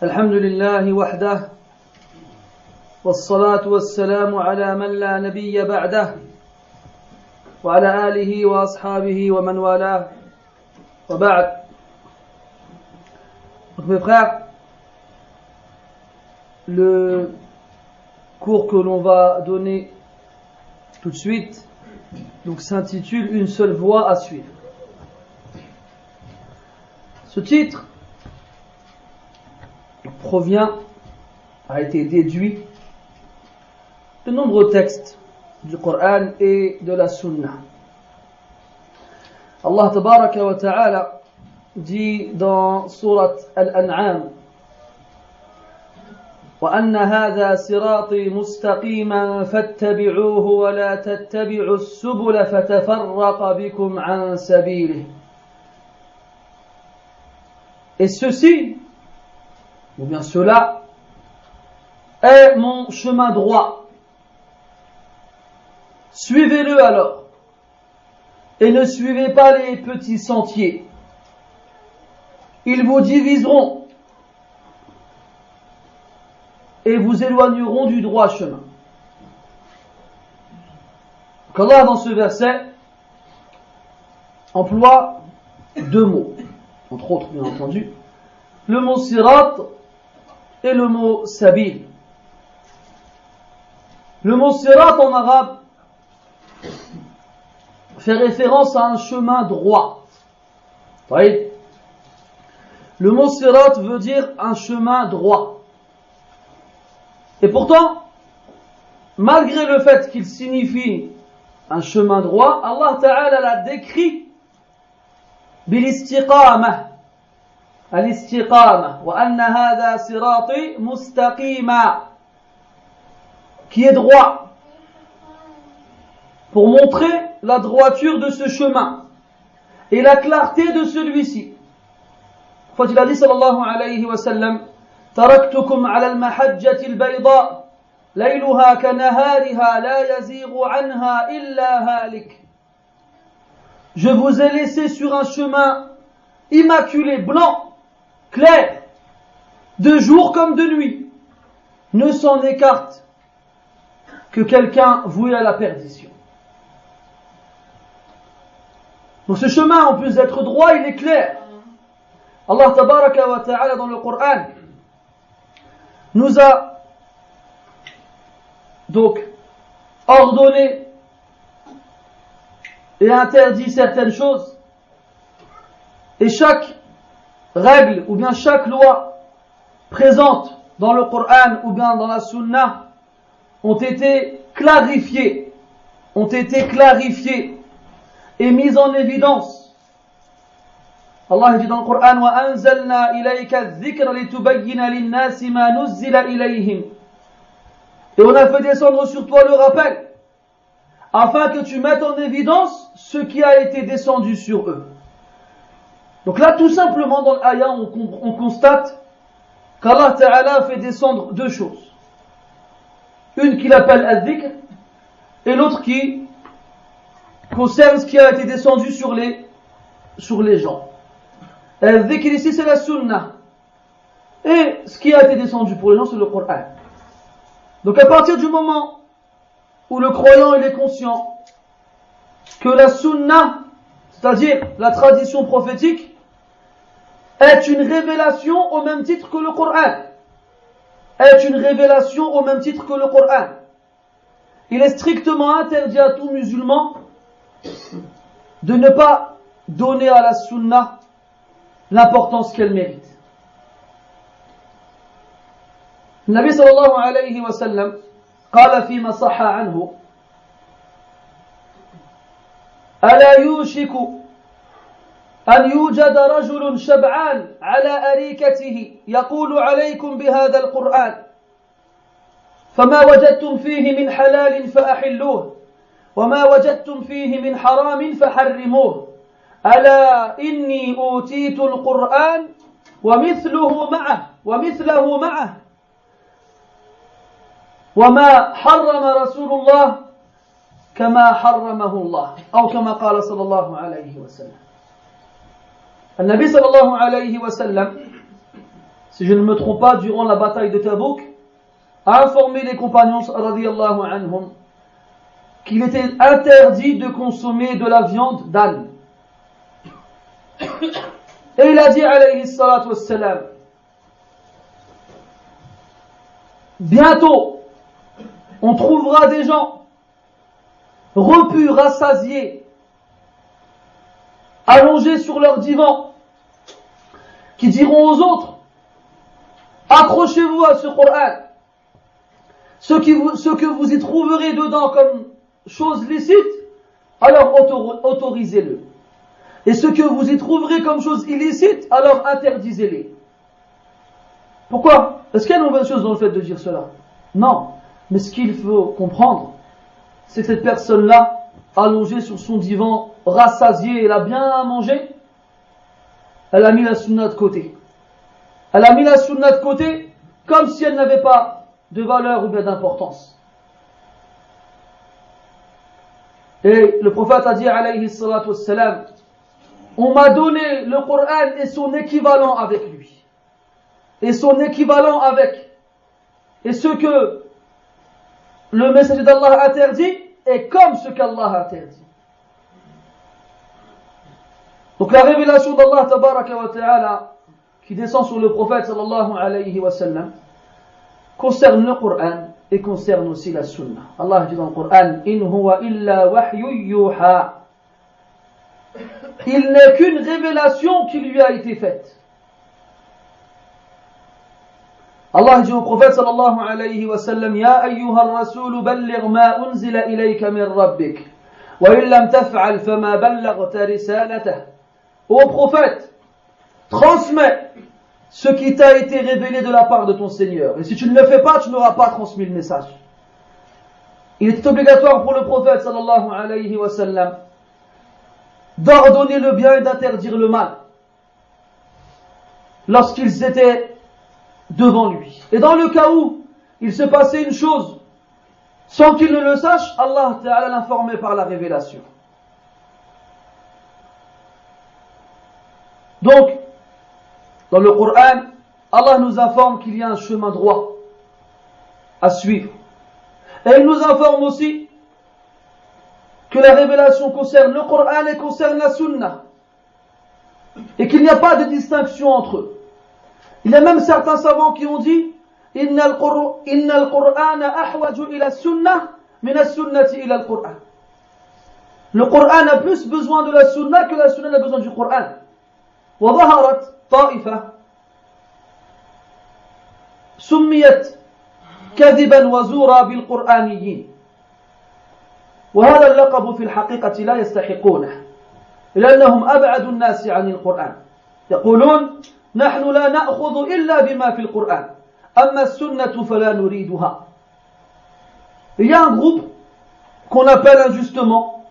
الحمد لله وحده والصلاة والسلام على من لا نبي بعده وعلى آله وأصحابه ومن والاه وبعد. Donc mes frères, le cours que l'on va donner tout de suite donc s'intitule Une seule voie à suivre. Ce titre a été déduit de nombreux textes du Coran et de la Sunna. Allah tabaraka wa ta'ala dit dans Surat Al-An'am وَأَنَّ هَذَا صِرَاطِي مُسْتَقِيمًا فَاتَّبِعُوهُ وَلَا تَتَّبِعُوا السُّبُلَ فَتَفَرَّقَ بِكُمْ عَنْ سَبِيلِهِ. Et ceci, ou bien cela, est mon chemin droit. Suivez-le alors, et ne suivez pas les petits sentiers. Ils vous diviseront et vous éloigneront du droit chemin. Donc Allah, dans ce verset, emploie deux mots, entre autres bien entendu, le mot sirat et le mot sabil. Le mot sirat en arabe fait référence à un chemin droit. Le mot sirat veut dire un chemin droit. Et pourtant, malgré le fait qu'il signifie un chemin droit, Allah Ta'ala l'a décrit bil-istiqamah. Al-istiqamah. Wa anna hadha sirati mustaqima. Qui est droit. Pour montrer la droiture de ce chemin et la clarté de celui-ci. Quand il a dit sallallahu alayhi wa sallam, تركتكم على المحجة البيضاء ليلها كنهارها لا يزيغ عنها إلا هالك. Je vous ai laissé sur un chemin immaculé, blanc, clair, de jour comme de nuit. Ne s'en écarte que quelqu'un voué à la perdition. Donc ce chemin, en plus d'être droit, il est clair. Allah tabaraka wa ta'ala dans le Coran nous a donc ordonné et interdit certaines choses, et chaque règle ou bien chaque loi présente dans le Coran ou bien dans la Sunna ont été clarifiées et mises en évidence. Allah dit dans le Coran وَأَنزَلْنَا إِلَيْكَ الذِّكْرَ لِتُبَيِّنَ لِلنَّاسِ مَا نُزِّلَ إِلَيْهِمْ. Et on a fait descendre sur toi le rappel afin que tu mettes en évidence ce qui a été descendu sur eux. Donc là, tout simplement dans l'ayah, on constate qu'Allah Ta'ala fait descendre deux choses. Une qu'il appelle al-dhikr et l'autre qui concerne ce qui a été descendu sur les gens. Al-dhikr ici c'est la sunna. Et ce qui a été descendu pour les gens c'est le Coran. Donc à partir du moment où le croyant il est conscient que la sunna, c'est-à-dire la tradition prophétique, est une révélation au même titre que le Coran. Il est strictement interdit à tout musulman de ne pas donner à la sunna l'importance qu'elle mérite. Le Nabi sallallahu alayhi wa sallam قال فيما صح عنه ألا يوشك أن يوجد رجل شبعان على أريكته يقول عليكم بهذا القرآن فما وجدتم فيه من حلال فأحلوه وما وجدتم فيه من حرام فحرموه ألا إني أوتيت القرآن ومثله معه وما حرم رسول الله كما حرمه الله أو كما قال صلى الله عليه وسلم. النبي صلى الله عليه وسلم si je ne me trompe pas, durant la bataille de Tabouk, a informé les compagnons radiyallahu anhum qu'il était interdit de consommer de la viande d'âne. Et il a dit alayhi salatu wassalam, bientôt on trouvera des gens repus, rassasiés, allongés sur leur divan, qui diront aux autres, accrochez-vous à ce Coran, ce que vous y trouverez dedans comme chose licite, alors autorisez-le. Et ce que vous y trouverez comme chose illicite, alors interdisez-les. Pourquoi? Est-ce qu'il y a une mauvaise chose dans le fait de dire cela? Non. Mais ce qu'il faut comprendre, c'est que cette personne-là, allongée sur son divan, rassasiée, elle a bien mangé, elle a mis la sunna de côté. Elle a mis la sunna de côté comme si elle n'avait pas de valeur ou bien d'importance. Et le prophète a dit alayhi salatu wassalam, on m'a donné le Coran et son équivalent avec lui. Et son équivalent avec. Et ce que le messager d'Allah interdit est comme ce qu'Allah interdit. Donc la révélation d'Allah tabaraka wa ta'ala qui descend sur le prophète sallallahu alayhi wa sallam concerne le Coran et concerne aussi la sunna. Allah dit dans le Coran, in huwa illa wahyu yuha. Il n'est qu'une révélation qui lui a été faite. Allah dit au prophète sallallahu alayhi wa sallam, ya ayyuha ar-rasul balligh ma unzila ilayka min rabbik wa in lam taf'al fama ballaghta risalatahu. Ô prophète, transmets ce qui t'a été révélé de la part de ton Seigneur. Et si tu ne le fais pas, tu n'auras pas transmis le message. Il était obligatoire pour le prophète sallallahu alayhi wa sallam d'ordonner le bien et d'interdire le mal lorsqu'ils étaient devant lui. Et dans le cas où il se passait une chose sans qu'il ne le sache, Allah Ta'ala l'informait par la révélation. Donc, dans le Coran, Allah nous informe qu'il y a un chemin droit à suivre. Et il nous informe aussi que la révélation concerne le Coran et concerne la Sunna. Et qu'il n'y a pas de distinction entre eux. Il y a même certains savants qui ont dit Inna al-Qur'ana ahwaju ila sunnah min as-sunnati ila al-Qur'an. Le Coran a plus besoin de la Sunna que la Sunna n'a besoin du Coran. وظهرت طائفة سميت كذبا وزورا بالقرآنيين وهذا اللقب في الحقيقة لا يستحقونه لأنهم أبعد الناس عن القرآن يقولون نحن لا نأخذ إلا بما في القرآن أما السنة فلا نريدها. Il y a un groupe qu'on appelle injustement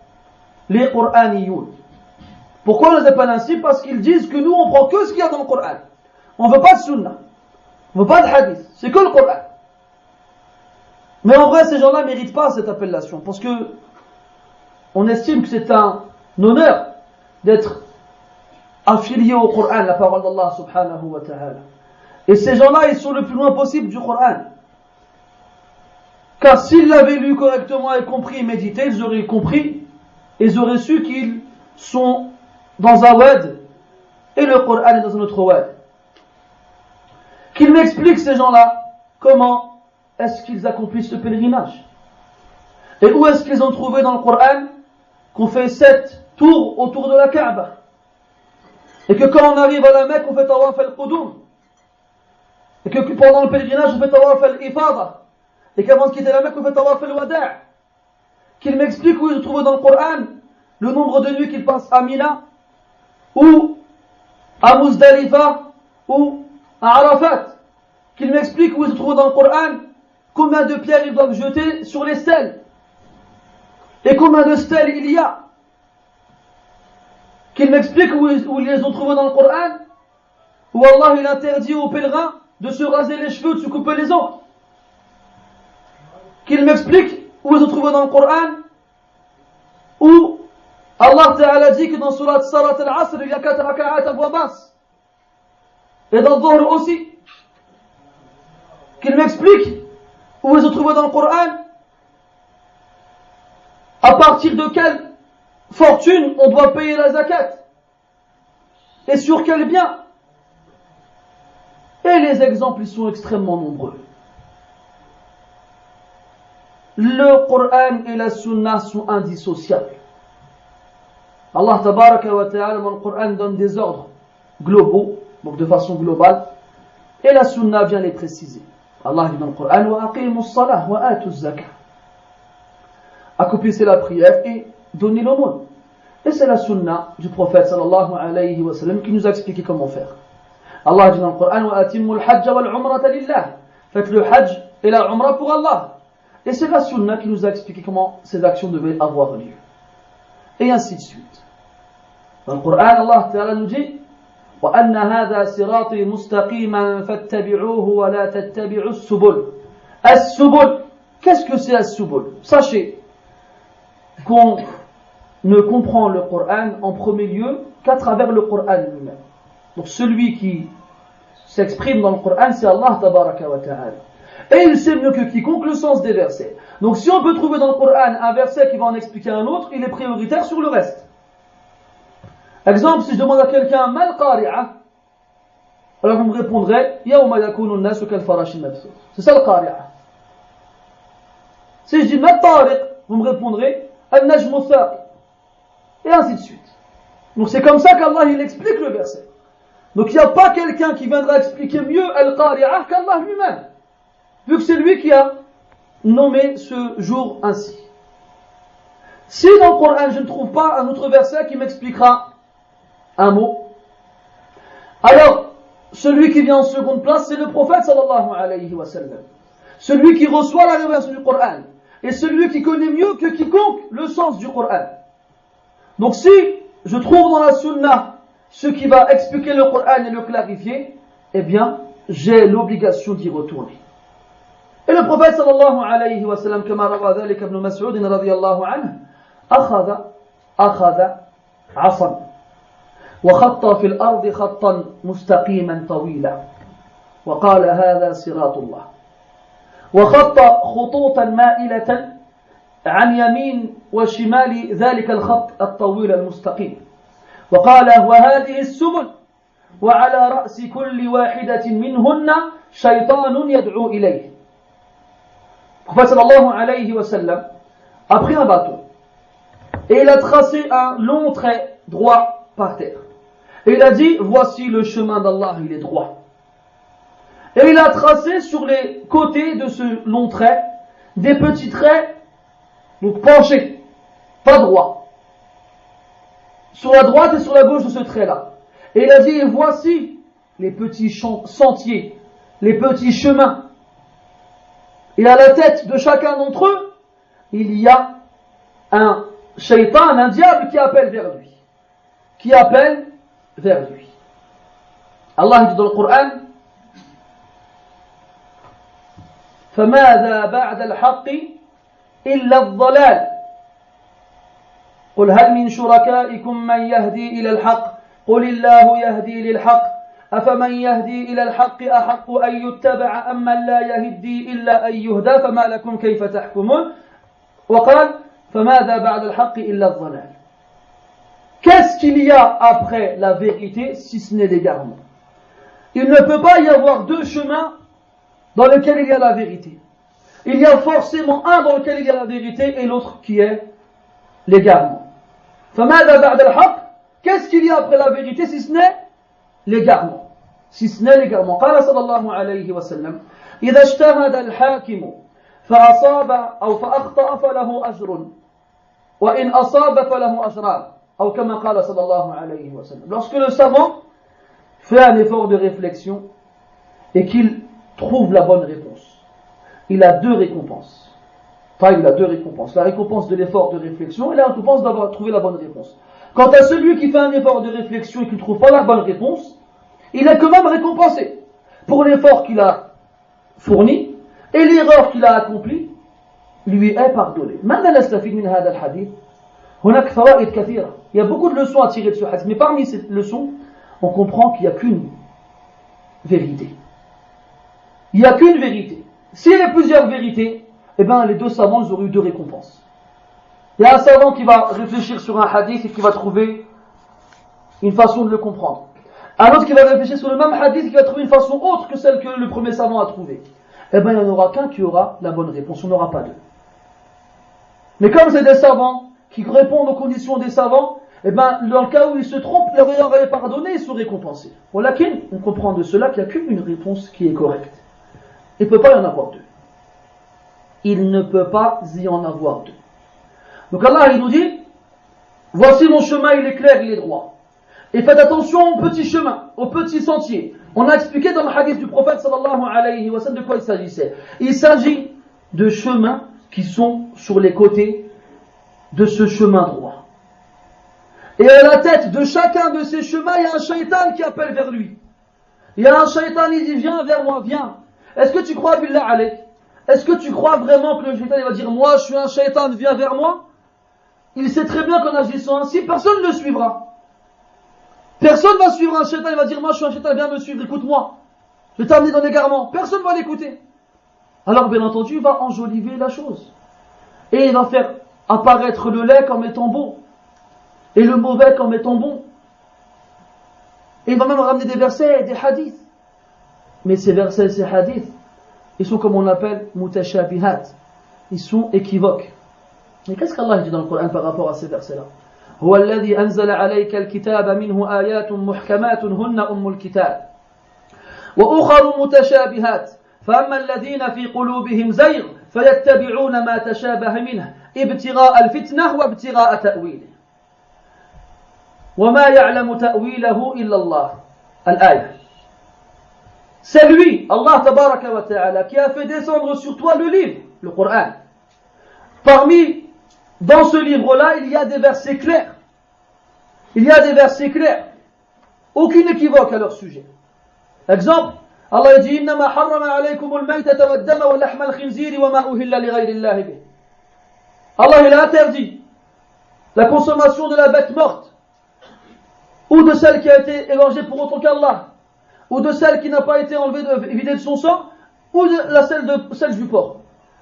les Qur'aniyoun. Pourquoi on les appelle ainsi? Parce qu'ils disent que nous on prend que ce qu'il y a dans le Coran. On ne veut pas de sunna, on ne veut pas de hadith, c'est que le Coran. Mais en vrai ces gens-là ne méritent pas cette appellation parce que on estime que c'est un honneur d'être affilié au Coran, la parole d'Allah subhanahu wa ta'ala. Et ces gens-là ils sont le plus loin possible du Coran. Car s'ils l'avaient lu correctement et compris et médité, ils auraient compris et ils auraient su qu'ils sont dans un wad et le Coran est dans un autre wad. Qu'ils m'expliquent ces gens-là comment est-ce qu'ils accomplissent ce pèlerinage et où est-ce qu'ils ont trouvé dans le Coran qu'on fait 7 tours autour de la Kaaba et que quand on arrive à la Mecque on fait tawaf al-Qudum et que pendant le pèlerinage on fait tawaf al-Ifada et qu'avant de quitter la Mecque on fait tawaf al-Wada'. Qu'ils m'expliquent où ils ont trouvé dans le Coran le nombre de nuits qu'ils passent à Mina ou à Muzdalifa ou à Arafat. Qu'ils m'expliquent où ils se trouvent dans le Coran combien de pierres ils doivent jeter sur les stèles et combien de stèles il y a. Qu'ils m'expliquent où ils les ont trouvés dans le Coran où Allah il interdit aux pèlerins de se raser les cheveux, de se couper les ongles. Qu'ils m'expliquent où ils ont trouvé dans le Coran où Allah Ta'ala dit que dans Surat Sarat al-Asr, il y a 4 raka'at à voix basse. Et dans le Dhuhr aussi. qu'il m'explique où ils ont trouvé dans le Coran à partir de quelle fortune on doit payer la zakat et sur quel bien. Et les exemples ils sont extrêmement nombreux. Le Coran et la Sunna sont indissociables. Allah tabaraka wa ta'ala dans le Coran donne des ordres globaux, donc de façon globale, et la Sunna vient les préciser. Allah dit dans le Coran wa aqimus salah wa atuz zakah. Accomplissez la prière et donnez l'aumône. Et c'est la Sunna du prophète sallallahu alayhi wa sallam qui nous a expliqué comment faire. Allah dit dans le Coran wa atimul hajj wal umrata lillah. Faites le hajj et la umrah pour Allah. Et c'est la Sunna qui nous a expliqué comment ces actions devaient avoir lieu. Et ainsi de suite. Dans le Coran, Allah Ta'ala nous dit وَأَنَّ هَذَا صِرَاطِي مُسْتَقِيمًا فَاتَّبِعُوهُ وَلَا تَتَّبِعُوا السُّبُلَ. As-subul, qu'est-ce que c'est as-subul? Sachez qu'on ne comprend le Coran en premier lieu qu'à travers le Coran lui-même. Donc celui qui s'exprime dans le Coran, c'est Allah Tabaraka wa Ta'ala. Et il sait mieux que quiconque le sens des versets. Donc si on peut trouver dans le Coran un verset qui va en expliquer un autre, il est prioritaire sur le reste. Exemple, si je demande à quelqu'un mal qari'a, alors vous me répondrez yawma yakunu an-nasu kal farashi mabthouth. C'est ça le qari'a. Si je dis mal tariq, vous me répondrez an-najmu thaqib. Et ainsi de suite. Donc c'est comme ça qu'Allah il explique le verset. Donc il n'y a pas quelqu'un qui viendra expliquer mieux al-qari'a qu'Allah lui-même, vu que c'est lui qui a nommé ce jour ainsi. Si dans le Coran je ne trouve pas un autre verset qui m'expliquera un mot, alors celui qui vient en seconde place c'est le prophète sallallahu alayhi wa sallam, celui qui reçoit la révélation du Coran et celui qui connaît mieux que quiconque le sens du Coran. Donc si je trouve dans la sunna ce qui va expliquer le Coran et le clarifier, eh bien j'ai l'obligation d'y retourner. Et le prophète sallallahu alayhi wa sallam, comme rawa dhalika ibn Mas'ud radiyallahu anhu, akhadha asan wa khatta fil ardi khattan mustaqiman tawila wa qala hadha siratullah wa khatta khututan ma'ilatan عن يمين وشمال ذلك الخط الطويل المستقيم وقال وهذه السبل وعلى رأس كل واحدة منهن شيطان يدعو إليه. Le prophète sallallahu alayhi wa sallam a pris un bâton et il a tracé un long trait droit par terre. Et il a dit, voici le chemin d'Allah, il est droit. Et il a tracé sur les côtés de ce long trait des petits traits, donc penchés, pas droits, sur la droite et sur la gauche de ce trait-là. Et il a dit, voici les petits sentiers, les petits chemins. Et à la tête de chacun d'entre eux, il y a un shaitan, un diable qui appelle vers lui. Qui appelle vers lui. Allah dit dans le Coran, فَمَاذَا بَعْدَ الْحَقِّ إِلَّا الضَّلَالِ قُلْ هَلْ مِنْ شُرَكَائِكُمْ مَنْ يَهْدِي إِلَى الْحَقِّ قُلِ اللَّهُ يَهْدِي لِلْحَقِّ أفمن يهدي إلى الحق أحق أن يتبع أمن لا يهدي إلا أن يهدى فما لكم كيف تحكمون وقال فماذا بعد الحق إلا الضلال. Qu'est-ce qu'il y a après la vérité si ce n'est l'égarement? Il ne peut pas y avoir deux chemins dans lesquels il y a la vérité. Il y a forcément un dans lequel il y a la vérité et l'autre qui est l'égarement. فماذا بعد الحق? Qu'est-ce qu'il y a après la vérité si ce n'est l'égarement? Si ce n'est l'égarement. قال صلى الله عليه وسلم إذا اجتهد الحاكم فأصاب أو فأخطأ فله أجر وإن أصاب فله أجران أو كما قال صلى الله عليه وسلم. Lorsque le savant fait un effort de réflexion et qu'il trouve la bonne réponse, il a deux récompenses. Enfin, il a deux récompenses. La récompense de l'effort de réflexion et la récompense d'avoir trouvé la bonne réponse. Quant à celui qui fait un effort de réflexion et qui ne trouve pas la bonne réponse, il est quand même récompensé pour l'effort qu'il a fourni et l'erreur qu'il a accomplie lui est pardonnée. ماذا نستفيد من هذا الحديث؟ هناك فوائد كثيرة. Il y a beaucoup de leçons à tirer de ce hadith, mais parmi ces leçons, on comprend qu'il n'y a qu'une vérité. il n'y a qu'une vérité. S'il y a plusieurs vérités, eh bien les deux savants ils auraient eu deux récompenses. Il y a un savant qui va réfléchir sur un hadith et qui va trouver une façon de le comprendre. Un autre qui va réfléchir sur le même hadith et qui va trouver une façon autre que celle que le premier savant a trouvée. Eh bien il n'y en aura qu'un qui aura la bonne réponse, on n'aura pas deux. Mais comme c'est des savants qui répondent aux conditions des savants, eh bien dans le cas où ils se trompent, leur aurait pardonné, ils sont récompensés. On comprend de cela qu'il n'y a qu'une réponse qui est correcte. Il ne peut pas y en avoir deux. Il ne peut pas y en avoir deux. Donc Allah il nous dit, voici mon chemin, il est clair, il est droit. Et faites attention aux petits chemins, aux petits sentiers. On a expliqué dans le hadith du prophète sallallahu alayhi wa sallam de quoi il s'agissait. Il s'agit de chemins qui sont sur les côtés de ce chemin droit. Et à la tête de chacun de ces chemins, il y a un shaitan qui appelle vers lui. Il y a un shaitan, il dit, viens vers moi, viens. Est-ce que tu crois, billah alayk? Est-ce que tu crois vraiment que le shaitan il va dire, moi je suis un shaitan, viens vers moi? Il sait très bien qu'en agissant ainsi, personne ne le suivra. Personne ne va suivre un shaitan, il va dire, moi je suis un shaitan, viens me suivre, écoute-moi. Je vais t'amener dans l'égarement. Personne ne va l'écouter. Alors bien entendu, il va enjoliver la chose. Et il va faire apparaître le lait comme étant beau. Et le mauvais comme étant bon. Et il va même ramener des versets, des hadiths. Mais ces versets, ces hadiths, ils sont comme on l'appelle mutashabihat. Ils sont équivoques. Mais qu'est-ce qu'Allah dit dans le Coran par rapport à ces versets-là? هو الذي أنزل عليك الكتاب منه آيات محكمات هن أم الكتاب وأخر متشابهات فأما الذين في قلوبهم زيغ فيتبعون ما تشابه منه ابتغاء الفتنة وابتغاء تأويله وما يعلم تأويله إلا الله الآية. C'est lui, Allah tabaraka wa ta'ala, qui a fait descendre sur toi le livre, le Coran. Dans ce livre-là, il y a des versets clairs. Il y a des versets clairs. Aucune équivoque à leur sujet. Exemple, Allah dit إنما حرم عليكم الميتة والدم ولحم الخنزير وما أهل لغير الله به. Allah il a interdit la consommation de la bête morte ou de celle qui a été égorgée pour autre qu'Allah ou de celle qui n'a pas été vidée de son sang ou de celle du porc.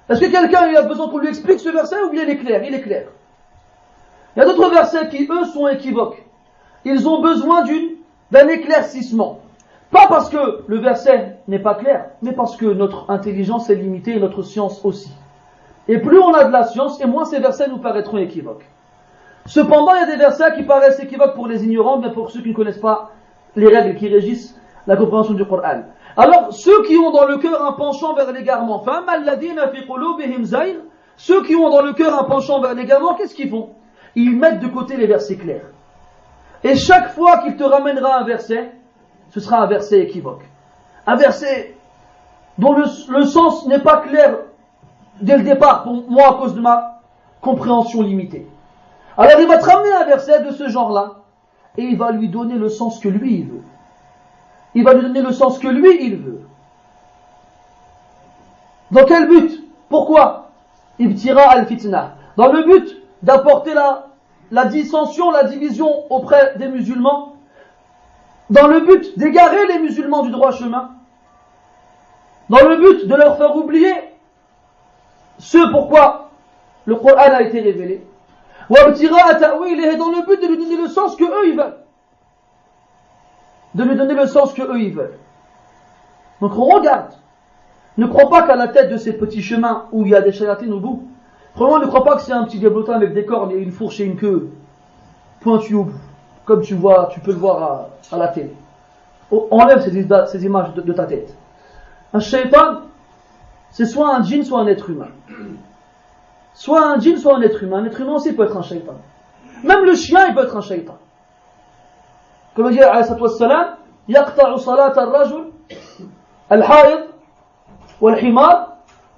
Est-ce que quelqu'un a besoin qu'on lui explique ce verset ou bien il est clair? Il est clair. Il y a d'autres versets qui, eux, sont équivoques. Ils ont besoin d'un éclaircissement. Pas parce que le verset n'est pas clair, mais parce que notre intelligence est limitée et notre science aussi. Et plus on a de la science, et moins ces versets nous paraîtront équivoques. Cependant, il y a des versets qui paraissent équivoques pour les ignorants, mais pour ceux qui ne connaissent pas les règles qui régissent la compréhension du Coran. Alors, ceux qui ont dans le cœur un penchant vers l'égarement, ceux qui ont dans le cœur un penchant vers l'égarement, qu'est-ce qu'ils font? Ils mettent de côté les versets clairs. Et chaque fois qu'il te ramènera un verset, ce sera un verset équivoque. Un verset dont le sens n'est pas clair dès le départ, pour moi, à cause de ma compréhension limitée. Alors il va te ramener un verset de ce genre-là, et il va lui donner le sens que lui, il veut. Il va lui donner le sens que lui, il veut. Dans quel but? Pourquoi? Ibtira al-fitna. Dans le but d'apporter la dissension, la division auprès des musulmans, dans le but d'égarer les musulmans du droit chemin, dans le but de leur faire oublier ce pourquoi le Coran a été révélé, et dans le but de lui donner le sens que eux ils veulent. De lui donner le sens que eux ils veulent. Donc on regarde. Ne crois pas qu'à la tête de ces petits chemins où il y a des chayatines au bout, vraiment ne crois pas que c'est un petit diablotin avec des cornes et une fourche et une queue pointue au bout, comme tu peux le voir à la télé. Enlève ces images de ta tête. Un shaitan, c'est soit un djinn, soit un être humain. Soit un djinn, soit un être humain. Un être humain aussi peut être un shaitan. Même le chien, il peut être un shaitan. Comme il dit alayhi salatu wassalam, يقطع صلاة الرجل الحائض والحمار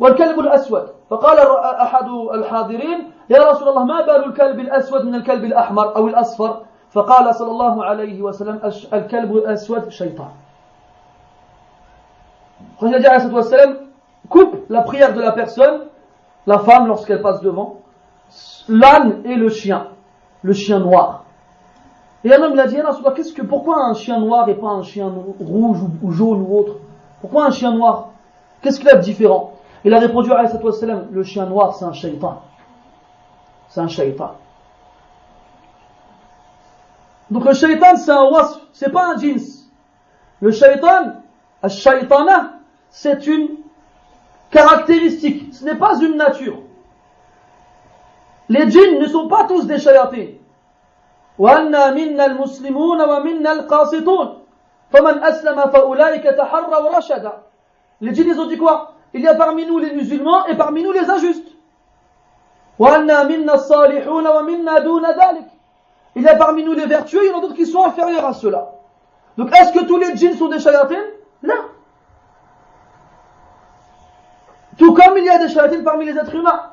والكلب الأسود. فقال أحد الحاضرين يا رسول الله ما بال الكلب الأسود من الكلب الأحمر أو الأصفر؟ فقال صلى الله عليه وسلم الكلب الأسود شيطان. Quand il a dit alayhi salatu wassalam, coupe la prière de la personne, la femme lorsqu'elle passe devant, l'âne et le chien noir. Et un homme il a dit, pourquoi un chien noir et pas un chien rouge ou jaune ou autre? Pourquoi un chien noir? Qu'est-ce qu'il a de différent? Il a répondu à alayhi wassalam, le chien noir c'est un shaitan. C'est un shaitan. Donc le shaitan c'est un wasf, c'est pas un jins. Le shaitan, al-shaitana, c'est une caractéristique, ce n'est pas une nature. Les djinns ne sont pas tous des shayatins. وَأَنَّا مِنَّا الْمُسْلِمُونَ وَمِنَّا الْقَاسِطُونَ فَمَنْ أَسْلَمَ فَأُولَٰئِكَ تَحَرَّوْا رَشَدًا. Les djinns ils ont dit quoi? Il y a parmi nous les musulmans et parmi nous les injustes. وَأَنَّا مِنَّا الصَّالِحُونَ وَمِنَّا دُونَ ذَلِكَ. Il y a parmi nous les vertueux, il y en a d'autres qui sont inférieurs à ceux-là. Donc est-ce que tous les djinns sont des shayatins? Non. Tout comme il y a des shayatins parmi les êtres humains.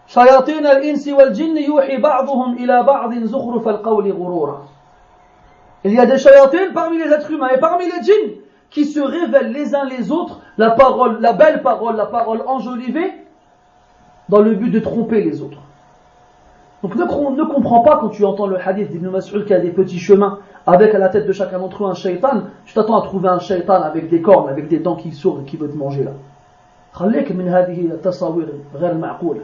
شياطين الإنس والجن يوحي بعضهم إلى بعض زخرف القول غرورا. Il y a des shayatins parmi les êtres humains et parmi les djinns qui se révèlent les uns les autres la parole, la belle parole, la parole enjolivée dans le but de tromper les autres. Donc ne comprends pas quand tu entends le hadith d'Ibn Mas'ud qu'il y a des petits chemins avec à la tête de chacun d'entre eux un shaytan, tu t'attends à trouver un shaytan avec des cornes, avec des dents qui sourent et qui veut te manger là. خليك من هذه التصاوير غير معقولة.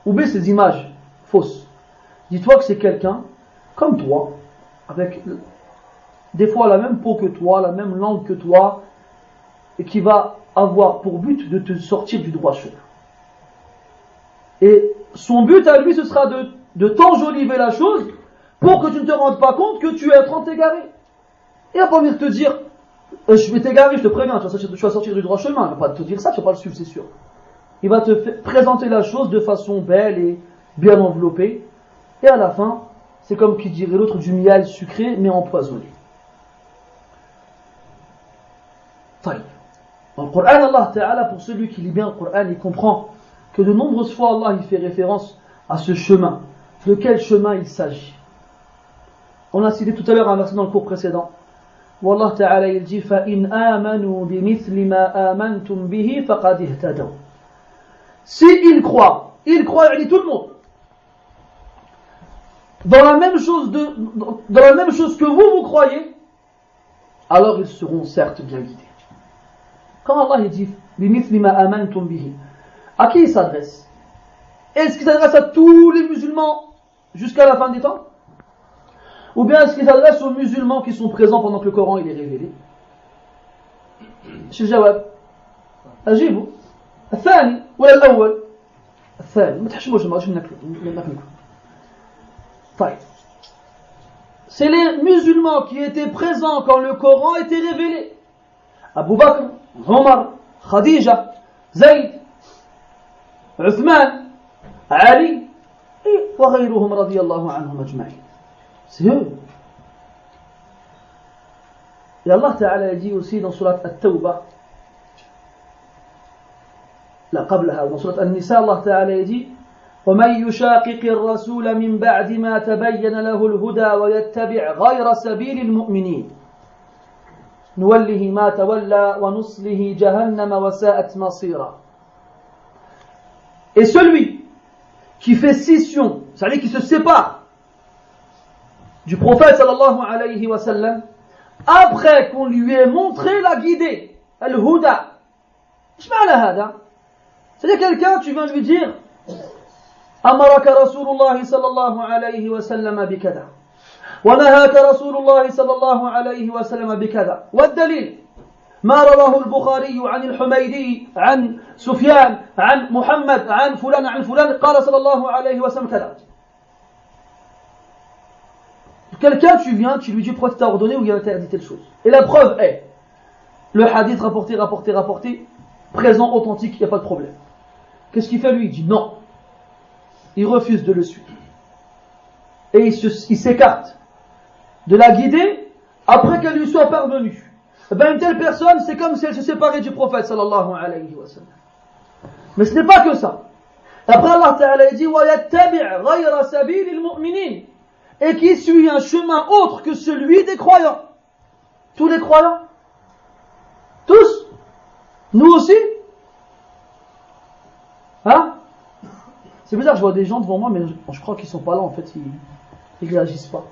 Oublie ces images fausses. Dis-toi que c'est quelqu'un comme toi, avec des fois la même peau que toi, la même langue que toi, et qui va avoir pour but de te sortir du droit chemin. Et son but à lui, ce sera de t'enjoliver la chose pour que tu ne te rendes pas compte que tu es en train de t'égarer. Il va pas venir te dire je vais t'égarer, je te préviens, tu vas sortir du droit chemin. Il va pas te dire ça, tu vas pas le suivre, c'est sûr. Il va te présenter la chose de façon belle et bien enveloppée. Et à la fin, c'est comme qui dirait l'autre du miel sucré mais empoisonné. Dans le Coran, Allah Ta'ala, pour celui qui lit bien le Coran, il comprend que de nombreuses fois Allah il fait référence à ce chemin. De quel chemin il s'agit? On a cité tout à l'heure un verset dans le cours précédent où Allah Ta'ala il dit فَإِنْ آمَنُوا بِمِثْلِ مَا آمَنْتُمْ بِهِ فَقَدْ اهْتَدَوْا. Si ils croient, il dit tout le monde, dans la même chose que vous croyez, alors ils seront certes bien guidés. Quand Allah dit بِمِثْلِ مَا آمَنْتُمْ بِهِ, à qui il s'adresse? Est-ce qu'il s'adresse à tous les musulmans jusqu'à la fin des temps? Ou bien est-ce qu'il s'adresse aux musulmans qui sont présents pendant que le Coran il est révélé? شو الجواب؟ أجيبوا. الثاني ولا الأول؟ الثاني. ما تحشموش ما غاديش ناكلكم. طيب. C'est les musulmans qui étaient présents quand le Coran était révélé. Abu Bakr, Omar, Khadija, Zayd, Uthman, Ali et وغيرهم رضي الله عنهم أجمعين. C'est eux. Et Allah Ta'ala dit aussi dans Surat At-Tawbah, لا قبلها dans Surat An-Nisa, Allah Ta'ala dit وَمَنْ يُشَاقِقِ الرَّسُولَ مِنْ بَعْدِ مَا تَبَيَّنَ لَهُ الْهُدَى وَيَتَّبِعْ غَيْرَ سَبِيلِ الْمُؤْمِنِينَ نُوَلِّهِ مَا تَوَلَّى وَنُصْلِهِ جَهَنَّمَ وَسَاءَتْ مَصِيرًا. Et celui qui fait scission, c'est-à-dire qui se sépare du prophète sallallahu alayhi wa sallam, après qu'on lui ait montré la guidée, al-huda. C'est-à-dire quelqu'un, tu viens lui dire أمرك رسول الله صلى الله عليه وسلم بكذا ونهاك رسول الله صلى الله عليه وسلم بكذا والدليل ما رواه البخاري عن الحميدي عن سفيان عن محمد عن فلان قال صلى الله عليه وسلم كذا. Quelqu'un, tu viens, tu lui dis pourquoi tu t'as ordonné ou il a interdit telle chose. Et la preuve est le hadith rapporté, présent, authentique, il n'y a pas de problème. Qu'est-ce qu'il fait lui? Il dit non. Il refuse de le suivre. Et il s'écarte de la guider après qu'elle lui soit parvenue. Ben une telle personne, c'est comme si elle se séparait du prophète sallallahu alayhi wa sallam. Mais ce n'est pas que ça. Après Allah Ta'ala dit وَيَتَّبِعْ غَيْرَ سَبِيلِ الْمُؤْمِنِينَ, et qui suit un chemin autre que celui des croyants. Tous les croyants? Tous? Nous aussi? Hein? C'est bizarre, je vois des gens devant moi, mais je crois qu'ils ne sont pas là, en fait, ils ne réagissent pas.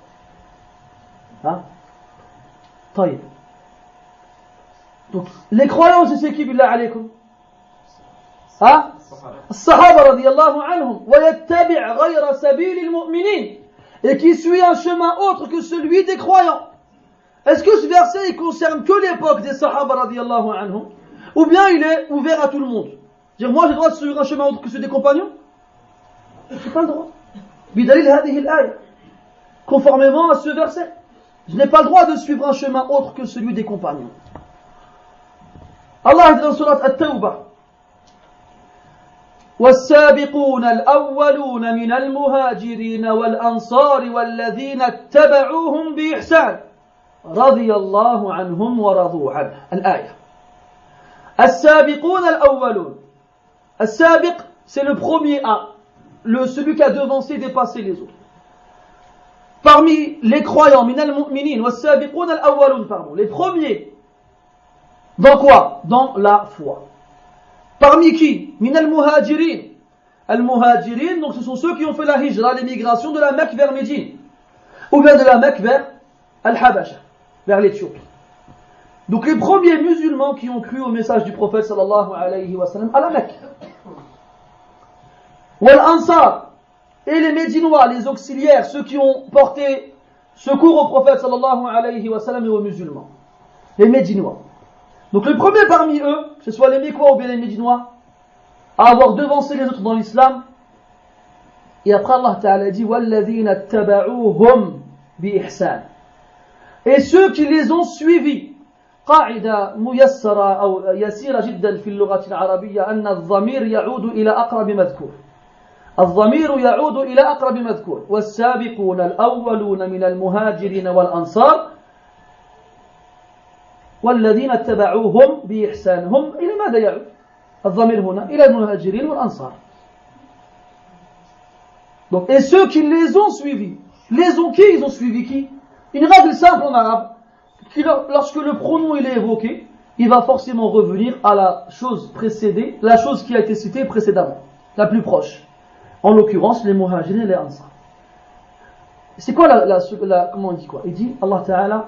Hein? Taïb. Donc, les croyants, c'est qui, billah alaykum? Hein? Sahaba radiyallahu anhum. Wa yattabi' ghayra sabili al-mu'minin. Et qui suit un chemin autre que celui des croyants. Est-ce que ce verset il concerne que l'époque des Sahaba radiyallahu anhum? Ou bien il est ouvert à tout le monde? Dire, moi j'ai le droit de suivre un chemin autre que celui des compagnons? Je n'ai pas le droit. Bidalil hadhihi al-aya. Conformément à ce verset. Je n'ai pas le droit de suivre un chemin autre que celui des compagnons. Allah dit dans surat At-Tawbah, والسابقون الأولون من المهاجرين والأنصار والذين اتبعوهم بإحسان رضي الله عنهم ورضوا عنه. الآية. السابقون الأولون. السابق, c'est le premier à, celui qui a devancé, dépassé les autres. Parmi les croyants, من المؤمنين والسابقون الأولون, pardon, les premiers. Dans quoi? Dans la foi. Parmi qui? Min al-muhajirin. Al-muhajirin, donc ce sont ceux qui ont fait la hijra, l'émigration de la Mecque vers Médine. Ou bien de la Mecque vers Al-Habasha, vers l'Éthiopie. Donc les premiers musulmans qui ont cru au message du prophète sallallahu alayhi wa sallam à la Mecque. Wal-ansar, et les Médinois, les auxiliaires, ceux qui ont porté secours au prophète sallallahu alayhi wa sallam et aux musulmans. Les Médinois. Donc le premier parmi eux, que ce soit les Mécois ou bien les Médinois, à avoir devancé les autres dans l'islam. Et après Allah Ta'ala dit وَالَّذِينَ اتَّبَعُوهُمْ بِإِحْسَانٍ. Et ceux qui les ont suivis. قاعدة ميسرة أو يسيرة جدا في اللغة العربية أن الضمير يعود إلى أقرب مذكور. الضمير يعود إلى أقرب مذكور. والسابقون الأولون من المهاجرين والأنصار والذين اتبعوهم بإحسان. هم إلى ماذا يعود؟ الضمير هنا إلى المهاجرين والأنصار. Donc, et ceux qui les ont suivis, les ont qui? Ils ont suivi qui? Une règle simple en arabe, qui, lorsque le pronom il est évoqué, il va forcément revenir à la chose précédée, la chose qui a été citée précédemment, la plus proche. En l'occurrence, les muhajirin et les ansar. C'est quoi comment on dit quoi? Il dit, Allah Ta'ala,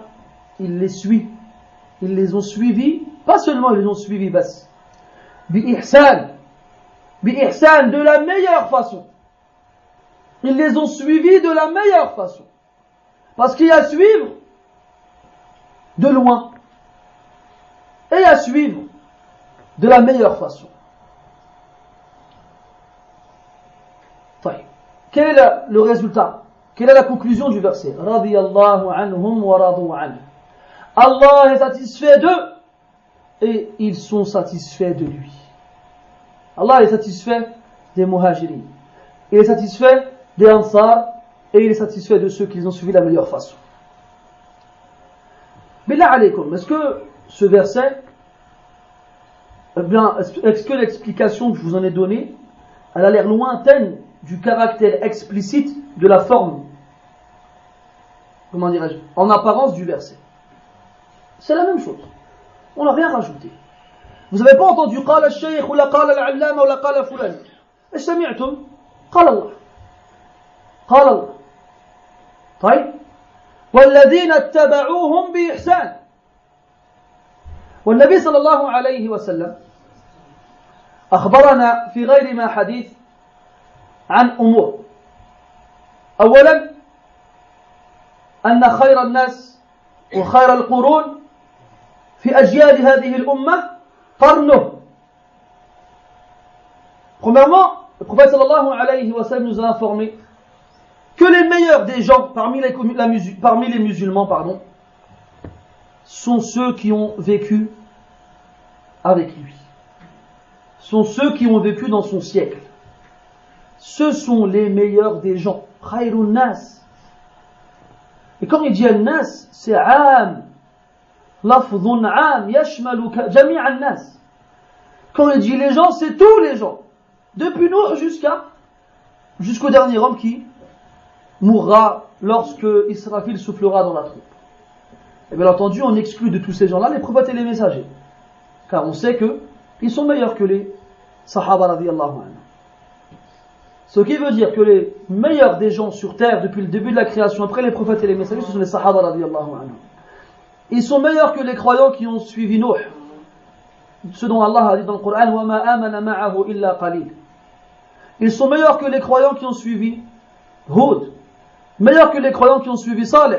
il les suit. Ils les ont suivis, pas seulement ils les ont suivis, bas. Bi-ihsan. Bi-ihsan, de la meilleure façon. Ils les ont suivis de la meilleure façon. Parce qu'il y a à suivre de loin. Et à suivre de la meilleure façon. Quel est le résultat? Quelle est la conclusion du verset? Radiyallahu anhum wa radu anhu. Allah est satisfait d'eux et ils sont satisfaits de lui. Allah est satisfait des muhajirin. Il est satisfait des ansar et il est satisfait de ceux qui les ont suivis de la meilleure façon. Billah alaykum, est-ce que ce verset, est-ce que l'explication que je vous en ai donnée, elle a l'air lointaine du caractère explicite de la forme, comment dirais-je, en apparence du verset? C'est la même chose. On n'a rien rajouté. Vous n'avez pas entendu قال الشيخ ولا قال العلامة ولا قال فلان. ايش سمعتم؟ قال الله. قال الله. طيب. والذين اتبعوهم بإحسان. والنبي صلى الله عليه وسلم أخبرنا في غير ما حديث عن أمور. أولا أن خير الناس وخير القرون في أجيال هذه الأمة قرنه. Premièrement, le prophète sallallahu alayhi wa sallam nous a informé que les meilleurs des gens parmi les musulmans, sont ceux qui ont vécu avec lui, sont ceux qui ont vécu dans son siècle. Ce sont les meilleurs des gens. Khayrun nas. Et quand il dit al-nas, c'est am. Lafdhun am yashmalu jami' al-nas. Quand il dit les gens, c'est tous les gens. Depuis Nuh jusqu'au dernier homme qui mourra lorsque Israfil soufflera dans la trompe. Et bien entendu, on exclut de tous ces gens-là les prophètes et les messagers. Car on sait qu'ils sont meilleurs que les Sahaba radiyallahu anhu. Ce qui veut dire que les meilleurs des gens sur terre depuis le début de la création, après les prophètes et les messagers, ce sont les Sahaba radiyallahu anhu. Ils sont meilleurs que les croyants qui ont suivi Nuh, ce dont Allah a dit dans le Coran, وَمَا آمَنَ مَعَهُ إِلَّا قَلِيلٌ. Ils sont meilleurs que les croyants qui ont suivi Hud, meilleurs que les croyants qui ont suivi Salih,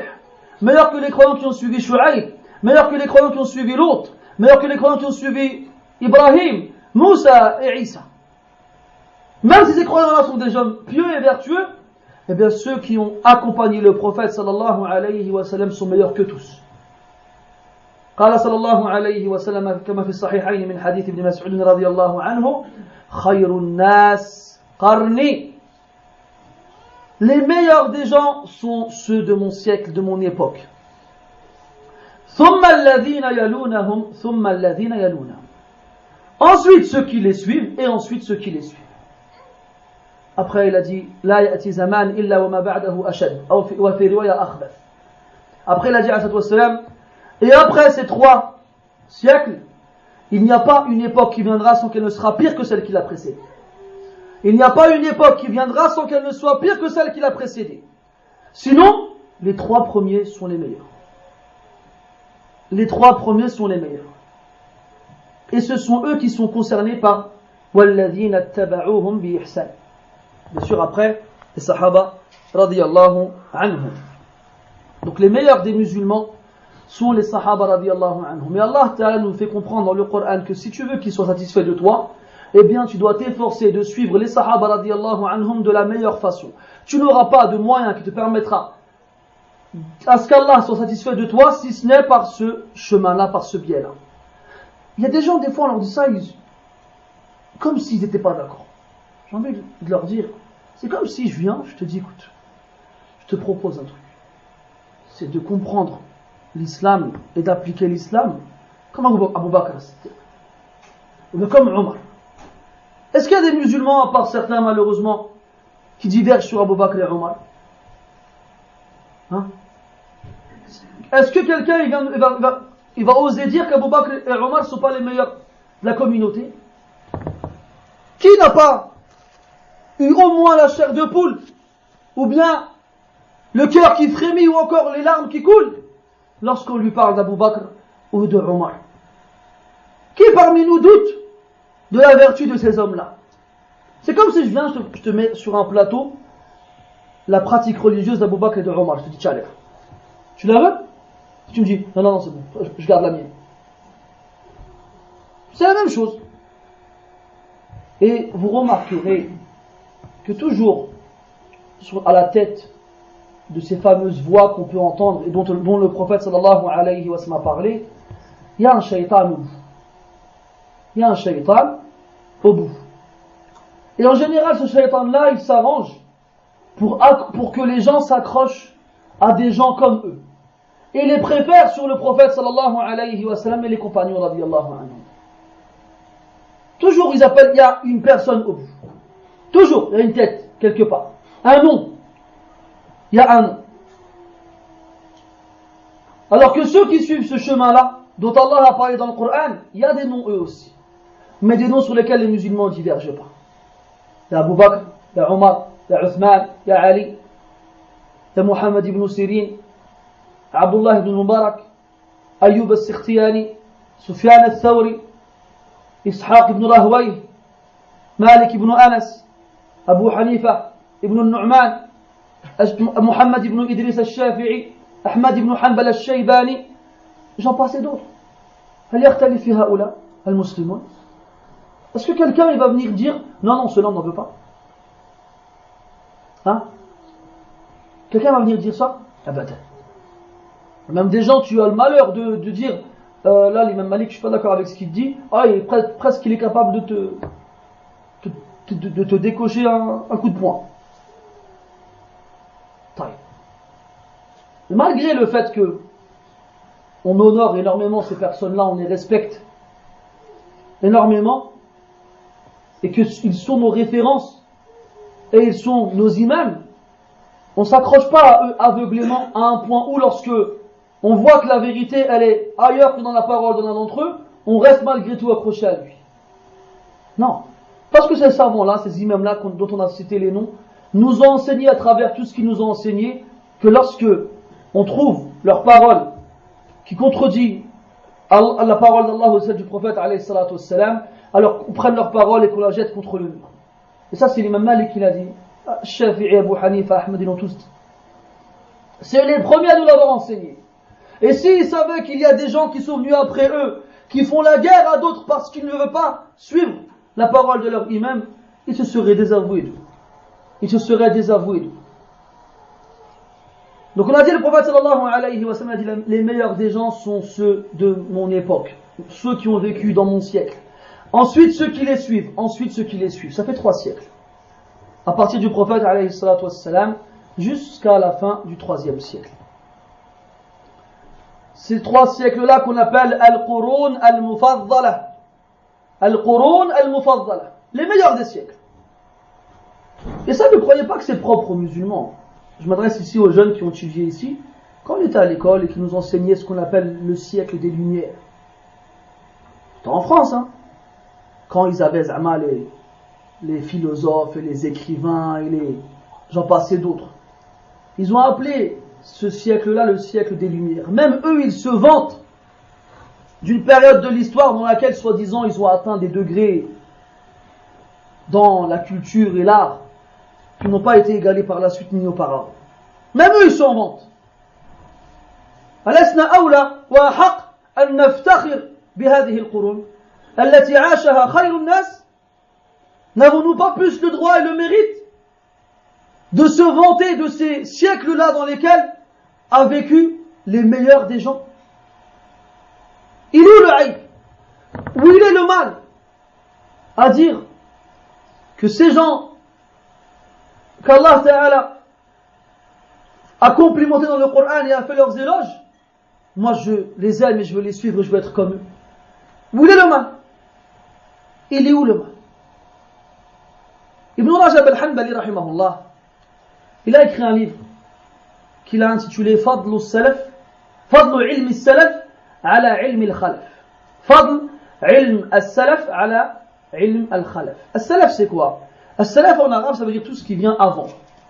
meilleurs que les croyants qui ont suivi Shu'aib, meilleurs que les croyants qui ont suivi Lot, meilleurs que les croyants qui ont suivi Ibrahim, Moussa et Isa. Même si ces croyants-là sont des hommes pieux et vertueux, eh bien ceux qui ont accompagné le prophète sallallahu alayhi wa sallam sont meilleurs que tous. قال صلى الله عليه وسلم كما في الصحيحين من حديث ابن مسعود رضي الله عنه خير الناس قرني. Les meilleurs des gens sont ceux de mon siècle, de mon époque. ثم الذين يلونهم ثم الذين يلونهم. Ensuite ceux qui les suivent et ensuite ceux qui les suivent. Après il a dit لا يأتي زمان إلا وما بعده أشد أو في رواية أخبث. Après il a dit عليه الصلاة والسلام et après ces 3 siècles, il n'y a pas une époque qui viendra sans qu'elle ne sera pire que celle qui l'a précédée. Il n'y a pas une époque qui viendra sans qu'elle ne soit pire que celle qui l'a précédée. Sinon, les 3 premiers sont les meilleurs. Les 3 premiers sont les meilleurs. Et ce sont eux qui sont concernés par وَالَّذِينَ اتَّبَعُوهُمْ بِإِحْسَانٍ. Bien sûr, après, les Sahaba, radiyallahu anhum. Donc les meilleurs des musulmans sont les Sahaba radiyallahu anhum. Mais Allah Ta'ala nous fait comprendre dans le Coran que si tu veux qu'ils soient satisfaits de toi, eh bien tu dois t'efforcer de suivre les Sahaba radiyallahu anhum de la meilleure façon. Tu n'auras pas de moyen qui te permettra à ce qu'Allah soit satisfait de toi si ce n'est par ce chemin-là, par ce biais-là. Il y a des gens, des fois, on leur dit ça, comme s'ils n'étaient pas d'accord. J'ai envie de leur dire, c'est comme si je viens, je te dis, écoute, je te propose un truc. C'est de comprendre l'islam et d'appliquer l'islam comme Abu Bakr, ou comme Omar. Est-ce qu'il y a des musulmans, à part certains malheureusement, qui divergent sur Abu Bakr et Omar? Hein? Est-ce que quelqu'un il va oser dire qu'Abu Bakr et Omar ne sont pas les meilleurs de la communauté? Qui n'a pas eu au moins la chair de poule, ou bien le cœur qui frémit, ou encore les larmes qui coulent lorsqu'on lui parle d'Abu Bakr ou de Omar? Qui parmi nous doute de la vertu de ces hommes-là? C'est comme si je te mets sur un plateau la pratique religieuse d'Abu Bakr et de Omar. Je te dis, tiens, tu la veux? Tu me dis, non, c'est bon, je garde la mienne. C'est la même chose. Et vous remarquerez que toujours à la tête de ces fameuses voix qu'on peut entendre et dont le prophète sallallahu alayhi wa sallam a parlé, il y a un shaitan au bout. Il y a un shaitan au bout. Et en général, ce shaitan-là, il s'arrange pour que les gens s'accrochent à des gens comme eux. Et les préfèrent sur le prophète sallallahu alayhi wa sallam et les compagnons radiyallahu anhum. Toujours, il y a une personne au bout. Toujours, il y a une tête, quelque part. Un nom. Il y a un nom. Alors que ceux qui suivent ce chemin-là, dont Allah a parlé dans le Coran, il y a des noms eux aussi. Mais des noms sur lesquels les musulmans ne divergent pas. Il y a Abu Bakr, il y a Omar, il y a Uthman, il y a Ali, il y a Muhammad ibn Sirin, Abdullah ibn Mubarak, Ayyub al-Sikhtiyani, Sufyan al-Thawri, Ishaq ibn Rahway, Malik ibn Anas, Abu Hanifa ibn al-Nu'man, Muhammad ibn Idris al-Shafi'i, Ahmad ibn Hanbal al-Shaybani, j'en passe et d'autres. هل يختلف في هؤلاء المسلمون؟ Est-ce que quelqu'un il va venir dire non, cela on n'en veut pas? Hein? Quelqu'un va venir dire ça? Abadan. Même des gens, tu as le malheur de dire là, l'imam Malik, je suis pas d'accord avec ce qu'il dit. Ah, presque il est capable de te décocher un coup de poing. Malgré le fait que on honore énormément ces personnes-là, on les respecte énormément, et qu'ils sont nos références, et ils sont nos imams, on ne s'accroche pas à eux aveuglément à un point où lorsque on voit que la vérité elle est ailleurs que dans la parole d'un d'entre eux, on reste malgré tout accroché à lui. Non. Parce que ces savants-là, ces imams-là dont on a cité les noms, nous ont enseigné à travers tout ce qu'ils nous ont enseigné que lorsque on trouve leur parole qui contredit la parole d'Allah ou celle du prophète alayhi salatu wassalam, alors qu'on prenne leur parole et qu'on la jette contre le mur. Et ça c'est l'imam Malik qui l'a dit. Shafi'i, Abu Hanifa, Ahmed, ils l'ont tous dit. C'est les premiers à nous l'avoir enseigné. Et s'ils savaient qu'il y a des gens qui sont venus après eux, qui font la guerre à d'autres parce qu'ils ne veulent pas suivre la parole de leur imam, ils se seraient désavoués d'eux. Ils se seraient désavoués d'eux. Donc on a dit, le prophète sallallahu alayhi wa sallam a dit, les meilleurs des gens sont ceux de mon époque, ceux qui ont vécu dans mon siècle. Ensuite ceux qui les suivent, ensuite ceux qui les suivent. Ça fait 3 siècles. À partir du prophète alayhi salatu wassalam jusqu'à la fin du 3e siècle. Ces 3 siècles-là qu'on appelle Al-Qurun Al-Mufaddala. Al-Qurun Al-Mufaddala. Les meilleurs des siècles. Et ça, ne croyez pas que c'est propre aux musulmans. Je m'adresse ici aux jeunes qui ont étudié ici. Quand on était à l'école et qui nous enseignaient ce qu'on appelle le siècle des Lumières. C'était en France, hein. Quand ils avaient les philosophes et les écrivains et j'en passais d'autres. Ils ont appelé ce siècle-là le siècle des Lumières. Même eux, ils se vantent d'une période de l'histoire dans laquelle, soi-disant, ils ont atteint des degrés dans la culture et l'art qui n'ont pas été égalés par la suite ni auparavant. Même eux, ils s'en vantent. ألسنا أولى وأحق أن نفتخر بهذه القرون التي عاشها خير الناس. N'avons-nous pas plus le droit et le mérite de se vanter de ces siècles-là dans lesquels a vécu les meilleurs des gens? Il est où le haïb? Où il est le mal à dire que ces gens qu'Allah Ta'ala a complimentés dans le Coran et a fait leurs éloges, moi je les aime et je veux les suivre et je veux être comme eux? Où il est le mal? Il est où le mal? Ibn Rajab al-Hanbali rahimahullah, il a écrit un livre qu'il a intitulé Fadlu al-Salaf, Fadlu ilm al-Salaf ala ilm al-Khalaf. Fadl ilm al-Salaf ala ilm al-Khalaf. Al-Salaf c'est quoi? Al-Salaf en arabe ça veut dire tout ce qui vient avant.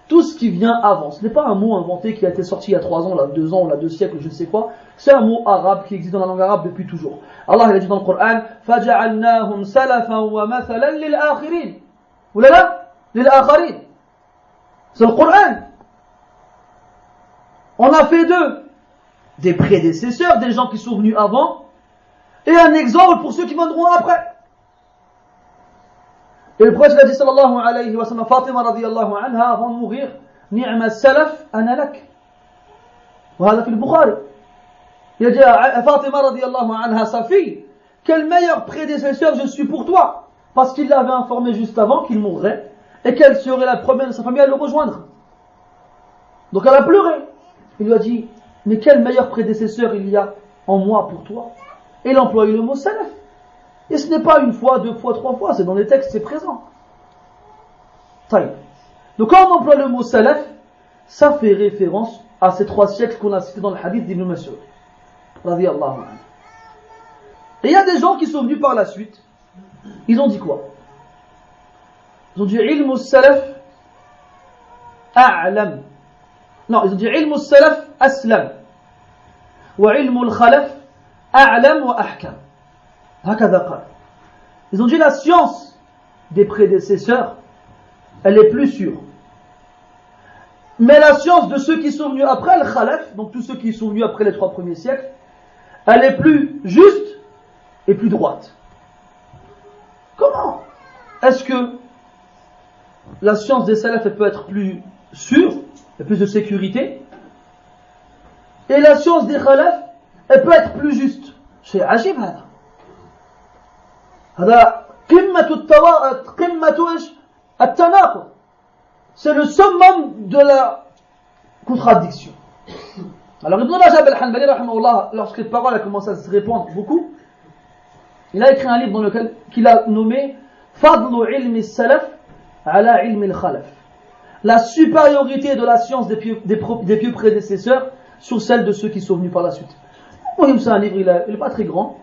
Tout ce qui vient avant. Ce n'est pas un mot inventé qui a été sorti il y a 3 ans, là, 2 ans, là, 2 siècles, je ne sais quoi. C'est un mot arabe qui existe dans la langue arabe depuis toujours. Allah il a dit dans le Coran فَجَعَلْنَاهُمْ سَلَفًا وَمَثَلًا لِلْآخِرِينَ. Ou là là لِلْآخَرِينَ. C'est le Coran. On a fait d'eux des prédécesseurs, des gens qui sont venus avant, et un exemple pour ceux qui viendront après. Et le prophète a dit sallallahu alayhi wa sallam, Fatima radiyallahu anha, avant de mourir, ni'ma salaf ana lak. وهذا في البخاري. Il a dit à Fatima radiyallahu anha, sa fille, quel meilleur prédécesseur je suis pour toi, parce qu'il l'avait informé juste avant qu'il mourrait et qu'elle serait la première de sa famille à le rejoindre. Donc elle a pleuré. Il lui a dit, mais quel meilleur prédécesseur il y a en moi pour toi? Et il a employé le mot salaf. Et ce n'est pas 1 fois, 2 fois, 3 fois, c'est dans les textes, c'est présent. Taïb. Donc quand on emploie le mot salaf, ça fait référence à ces 3 siècles qu'on a cités dans le hadith d'Ibn Mas'ud. Radiyallahu anhu. Et il y a des gens qui sont venus par la suite. Ils ont dit quoi? Ils ont dit ilmu salaf a'lam. Non, ils ont dit ilmu salaf aslam. Wa ilmu al-khalaf a'lam wa ahkam. Ils ont dit la science des prédécesseurs, elle est plus sûre. Mais la science de ceux qui sont venus après le khalaf, donc tous ceux qui sont venus après les 3 premiers siècles, elle est plus juste et plus droite. Comment est-ce que la science des salafs elle peut être plus sûre, et plus de sécurité, et la science des khalaf elle peut être plus juste? C'est ajib هذا. هذا قمة التناقض. C'est le summum de la contradiction. Alors Ibn Rajab al-Hanbali rahimahullah, lorsque cette parole a commencé à se répandre beaucoup, il a écrit un livre dans lequel qu'il a nommé Fadlu ilmi salaf ala ilmi al-khalaf. La supériorité de la science des pieux prédécesseurs sur celle de ceux qui sont venus par la suite. C'est un livre, il n'est pas très grand.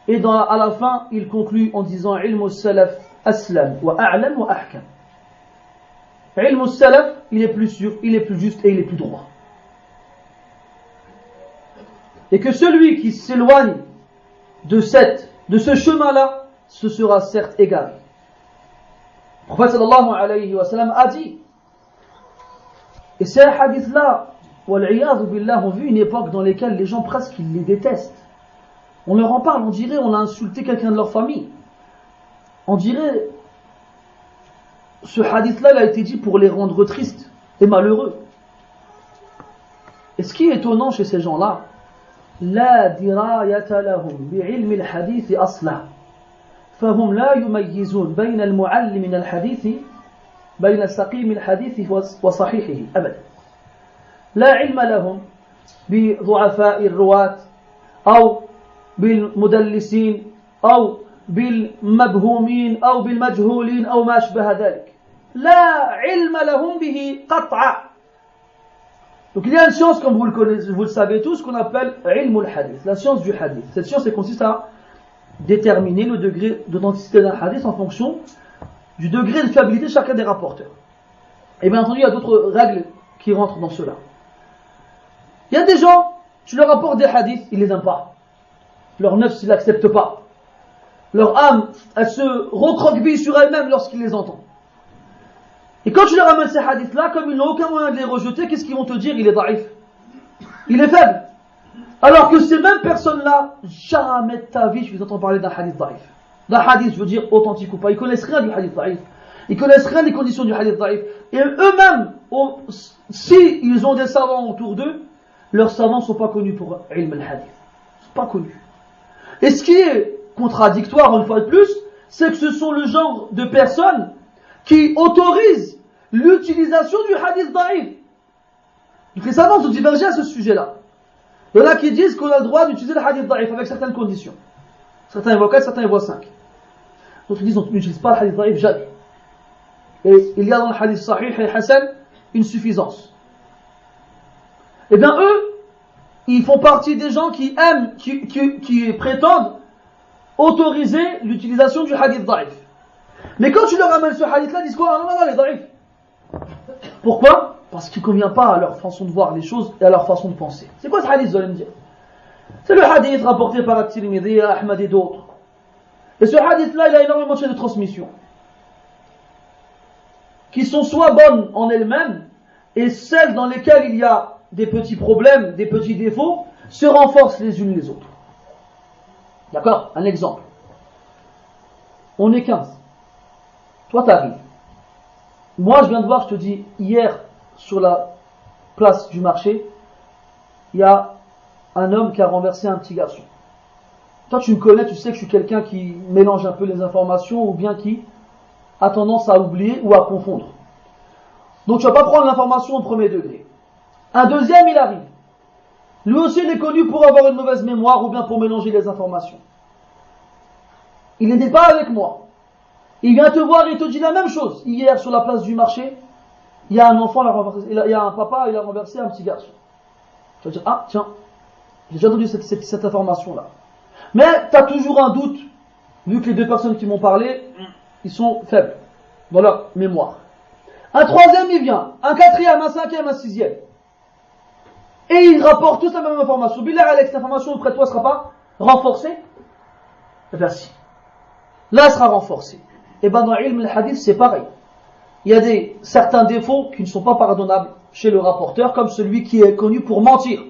Et à la fin, il conclut en disant ilmu salaf aslam wa a'lam wa ahkam. Ilmu salaf, il est plus sûr, il est plus juste et il est plus droit. Et que celui qui s'éloigne de ce chemin-là se sera certes égaré. Le prophète sallallahu alayhi wa sallam a dit, et ces hadiths-là, wal'iyadhu billah, ont vu une époque dans laquelle les gens presque ils les détestent. On leur en parle, on dirait on a insulté quelqu'un de leur famille. On dirait ce hadith-là il a été dit pour les rendre tristes et malheureux. Et ce qui est étonnant chez ces gens-là, la dirayata lahum bi'ilmi al-hadith asla. فهم لا يميزون بين المعلم من الحديث بين سقيم الحديث وصحيحه أبدا. لا علم لهم بضعفاء الرواة أو بالمدلسين أو بالمبهومين أو بالمجهولين أو ما أشبه ذلك. لا علم لهم به قطعا. Donc il y a une science, comme vous le connaissez, vous le savez tous, qu'on appelle ilm al-hadith, la science du hadith. Cette science elle consiste à déterminer le degré d'authenticité d'un hadith en fonction du degré de fiabilité de chacun des rapporteurs. Et bien entendu, il y a d'autres règles qui rentrent dans cela. Il y a des gens, tu leur apportes des hadiths, ils les aiment pas. Leur nefs, ils l'acceptent pas. Leur âme, elle se recroqueville sur elle-même lorsqu'ils les entendent. Et quand tu leur amènes ces hadiths-là, comme ils n'ont aucun moyen de les rejeter, qu'est-ce qu'ils vont te dire? Il est daïf. Il est faible. Alors que ces mêmes personnes-là, jamais de ta vie, tu les entends parler d'un hadith daïf. D'un hadith, je veux dire, authentique ou pas. Ils connaissent rien du hadith daïf. Ils connaissent rien des conditions du hadith daïf. Et eux-mêmes, si ils ont des savants autour d'eux, leurs savants ne sont pas connus pour ilm al-hadith. Ils ne sont pas connus. Et ce qui est contradictoire, une fois de plus, c'est que ce sont le genre de personnes qui autorisent l'utilisation du hadith daïf. Donc les savants ont divergé à ce sujet-là. Il y en a qui disent qu'on a le droit d'utiliser le hadith daïf avec certaines conditions. Certains y voient 4, certains y voient 5. D'autres disent qu'on n'utilise pas le hadith daïf jamais. Et il y a dans le hadith sahih et hasan une suffisance. Eh bien eux, ils font partie des gens qui aiment, qui prétendent autoriser l'utilisation du hadith daïf. Mais quand tu leur amènes ce hadith-là, ils disent quoi? Non, il est daïf. Pourquoi? Parce qu'il ne convient pas à leur façon de voir les choses et à leur façon de penser. C'est quoi ce hadith, vous allez me dire? C'est le hadith rapporté par At-Tirmidhi, Ahmad et d'autres. Et ce hadith-là, il a énormément de chaînes de transmission qui sont soit bonnes en elles-mêmes et celles dans lesquelles il y a des petits problèmes, des petits défauts, se renforcent les unes les autres. D'accord? Un exemple. On est 15. Toi, t'arrives. Moi, je viens de voir, je te dis, hier, sur la place du marché, il y a un homme qui a renversé un petit garçon. Toi, tu me connais, tu sais que je suis quelqu'un qui mélange un peu les informations ou bien qui a tendance à oublier ou à confondre. Donc, tu ne vas pas prendre l'information au premier degré. Un deuxième, il arrive. Lui aussi, il est connu pour avoir une mauvaise mémoire ou bien pour mélanger les informations. Il n'était pas avec moi. Il vient te voir et il te dit la même chose. Hier, sur la place du marché, il y a un enfant, il y a un papa, il a renversé un petit garçon. Tu vas dire, ah, tiens, j'ai déjà entendu cette information-là. Mais tu as toujours un doute, vu que les deux personnes qui m'ont parlé, ils sont faibles dans leur mémoire. Un troisième, il vient. Un quatrième, un cinquième, un sixième. Et ils rapportent tous la même information. Billah Alex, cette information auprès de toi ne sera pas renforcée? Eh bien si. Là, elle sera renforcée. Et bien dans l'ilm al-hadith, c'est pareil. Il y a certains défauts qui ne sont pas pardonnables chez le rapporteur, comme celui qui est connu pour mentir.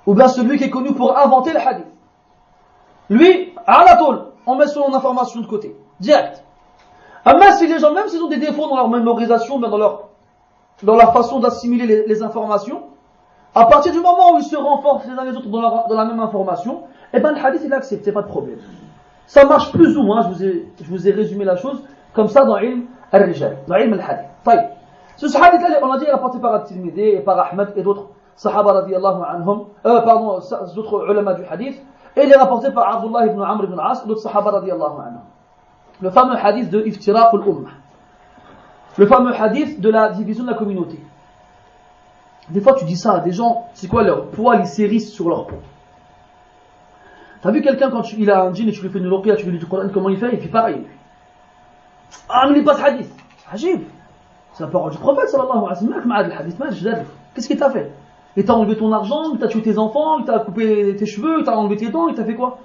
Ou bien celui qui est connu pour inventer le hadith. Lui, à la tôle, on met son information de côté. Direct. Mais si les gens, même s'ils ont des défauts dans leur mémorisation, dans leur façon d'assimiler les informations, à partir du moment où ils se renforcent les uns les autres dans la même information, eh ben le hadith il est accepté, pas de problème. Ça marche plus ou moins, je vous ai résumé la chose, comme ça dans ilm al-rijal, dans ilm al-hadith. Taïb. Ce hadith-là, on a dit, il est rapporté par At-Tirmidhi et par Ahmad et d'autres sahaba radiyallahu anhum, d'autres ulama du hadith, et il est rapporté par Abdullah ibn Amr ibn As et d'autres sahaba radiyallahu anhum. Le fameux hadith de Iftiraq al-Ummah. Le fameux hadith de la division de la communauté. Des fois tu dis ça à des gens, c'est quoi leur poil, ils s'hérissent sur leur peau. T'as vu quelqu'un quand il a un djinn et tu lui fais une ruqya, tu lui lis du Coran, comment il fait? Il fait pareil. Ah, mais il pas ce hadith. Ajib. C'est la parole du prophète sallallahu alayhi wa sallam. Qu'est-ce qu'il t'a fait? Il t'a enlevé ton argent, il t'a tué tes enfants, il t'a coupé tes cheveux, il t'a enlevé tes dents, il t'a fait quoi?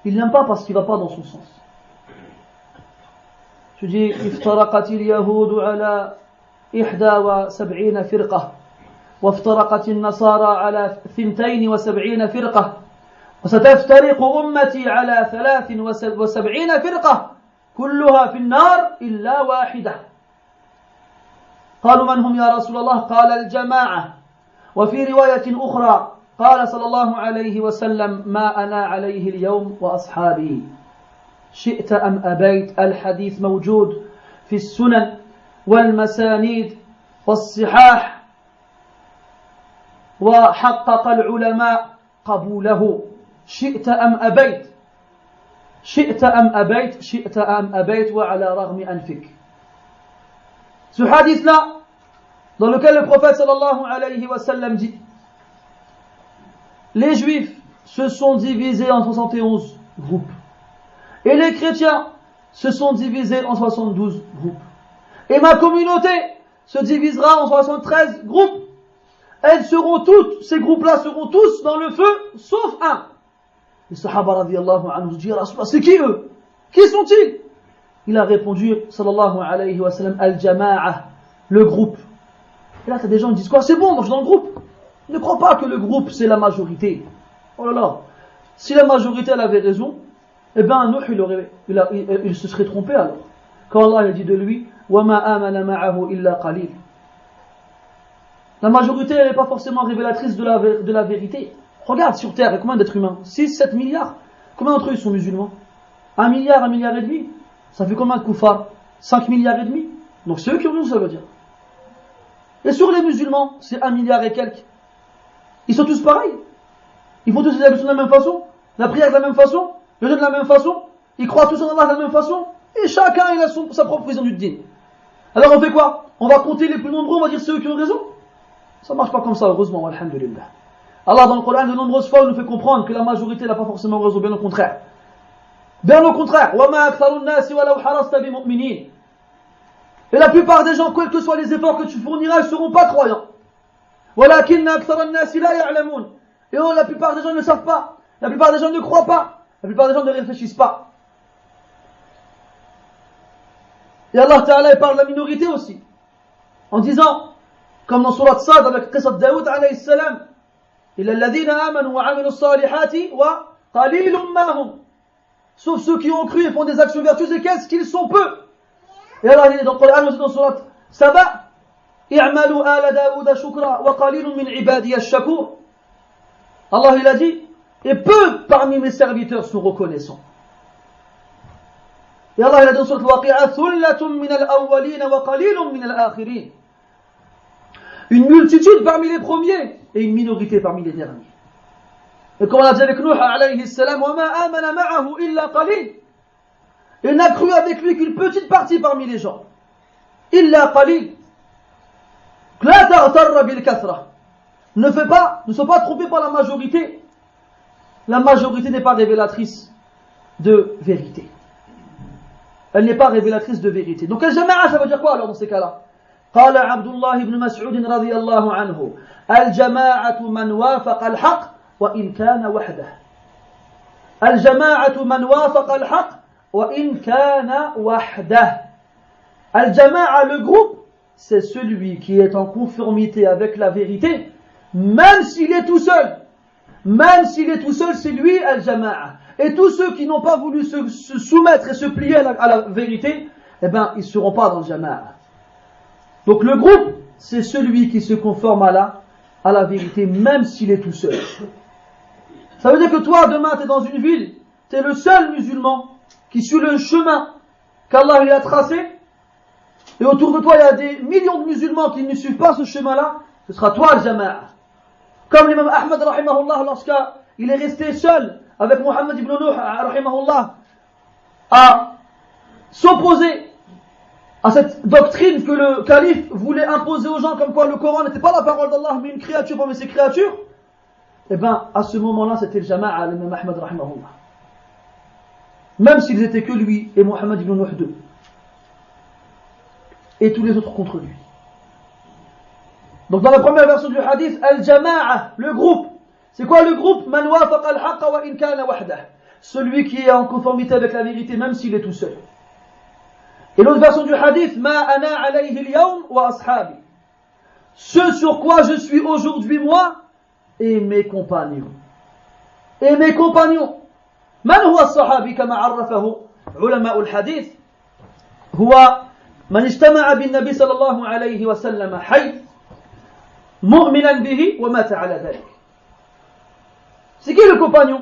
Il n'aime pas parce qu'il ne va pas dans son sens. Je dis, افترقت اليهود على 71 فرقة وافترقت النصارى على 72 فرقة وستفترق أمتي على 73 فرقة كلها في النار إلا واحدة. قالوا من هم يا رسول الله؟ قال الجماعة. وفي رواية أخرى قال صلى الله عليه وسلم ما أنا عليه اليوم وأصحابي شئت أم أبيت. الحديث موجود في السنن والمسانيد والصحاح وحقق العلماء قبوله. شئت أم أبيت شئت أم أبيت شئت أم أبيت وعلى رغم أنفك. Ce hadith-là, dans lequel le prophète sallallahu alayhi wa sallam dit: les juifs se sont divisés en 71 groupes et les chrétiens se sont divisés en 72 groupes et ma communauté se divisera en 73 groupes. Elles seront toutes, ces groupes-là seront tous dans le feu sauf un. Les sahaba radiyallahu anhu disent: Rasulullah, c'est qui eux? Qui sont-ils? Il a répondu sallallahu alayhi wa sallam: al-jama'a, le groupe. Et là t'as des gens qui disent quoi? C'est bon, moi je suis dans le groupe. Ne crois pas que le groupe c'est la majorité. Oh là là, si la majorité elle avait raison, eh bien Nuh il se serait trompé alors. Quand Allah a dit de lui: وَمَا آمَنَ مَعَهُ إِلَّا قَلِيلٌ. La majorité elle n'est pas forcément révélatrice de la vérité. Regarde sur terre, il y a combien d'êtres humains? 6-7 milliards. Combien d'entre eux sont musulmans? 1 milliard, 1 milliard et demi. Ça fait combien de koufars? 5 milliards et demi. Donc c'est eux qui ont raison, ça veut dire. Et sur les musulmans, c'est 1 milliard et quelques. Ils sont tous pareils. Ils font tous les ablutions de la même façon, la prière de la même façon, le jeûne de la même façon, ils croient tous en Allah de la même façon, et chacun il a sa propre vision du din. Alors on fait quoi? On va compter les plus nombreux, on va dire c'est eux qui ont raison? Ça marche pas comme ça, heureusement, alhamdulillah. Allah dans le Coran de nombreuses fois nous fait comprendre que la majorité n'a pas forcément raison, bien au contraire. Bien au contraire. Et la plupart des gens, quels que soient les efforts que tu fourniras, ils ne seront pas croyants. Et la plupart des gens ne savent pas. La plupart des gens ne croient pas. La plupart des gens ne réfléchissent pas. Et Allah Ta'ala parle de la minorité aussi. En disant, comme dans Surat Sad avec Qisat Daoud alayhi salam, إِلَّا الَّذِينَ آمَنُوا وَعَمِلُوا الصَّالِحَاتِ وَقَلِيلٌ مَّا هُمْ. Sauf ceux qui ont cru et font des actions vertueuses, et qu'est-ce qu'ils sont peu. Et Allah dit dans le Coran aussi dans Surat Saba: اعملوا آل داود شكرا وقليل من عبادي الشكور. Allah il a dit: et peu parmi mes serviteurs sont reconnaissants. Et Allah il a dit dans Surat Al-Waqi'a: ثُلَّةٌ مِّنَ الْأَوَّلِينَ وَقَلِيلٌ مِّنَ الْآخِرِينَ. Une multitude parmi les premiers et une minorité parmi les derniers. Et comme on a dit avec Nuh alayhi salam: وَمَا آمَنَ مَعَهُ إِلَّا قَلِيلٌ. Il n'a cru avec lui qu'une petite partie parmi les gens. إِلَّا قَلِيلٌ. لا تغتر بالكثرة. Ne sois pas trompé par la majorité. La majorité n'est pas révélatrice de vérité. Elle n'est pas révélatrice de vérité. Donc al-jama'a, ça veut dire quoi alors dans ces cas-là? قال عبد الله بن مسعود رضي الله عنه: الجماعة من وافق الحق وإن كان وحده. الجماعة من وافق الحق وإن كان وحده. الجماعة, le groupe, c'est celui qui est en conformité avec la vérité, même s'il est tout seul. Même s'il est tout seul, c'est lui al-jama'a. Et tous ceux qui n'ont pas voulu se soumettre et se plier à la vérité, eh ben, ils ne seront pas dans le jama'a. Donc le groupe, c'est celui qui se conforme à la vérité, même s'il est tout seul. Ça veut dire que toi, demain, tu es dans une ville, tu es le seul musulman qui suit le chemin qu'Allah lui a tracé, et autour de toi, il y a des millions de musulmans qui ne suivent pas ce chemin-là, ce sera toi le jama'a. Comme l'imam Ahmad, rahimahullah, lorsqu'il est resté seul avec Muhammad ibn Nuh, rahimahullah, à s'opposer à cette doctrine que le calife voulait imposer aux gens, comme quoi le Coran n'était pas la parole d'Allah, mais une créature parmi ses créatures, et bien, à ce moment-là, c'était le jama'a, l'imam Ahmad, rahimahullah. Même s'ils étaient que lui et Muhammad ibn Nuh 2. Et tous les autres contre lui. Donc dans la première version du hadith, al-jama'a, le groupe. C'est quoi le groupe? Man wafaqa al-haqqa wa in kana wahdah. celui qui est en conformité avec la vérité, même s'il est tout seul. Et l'autre version du hadith, Ma ana alayhi al-yawm wa ashabi. Ce sur quoi je suis aujourd'hui moi et mes compagnons. Et mes compagnons. من هو الصحابي كما عرفه علماء الحديث هو من اجتمع بالنبي صلى الله عليه وسلم حي مؤمنا به ومات على ذلك. C'est qui le compagnon?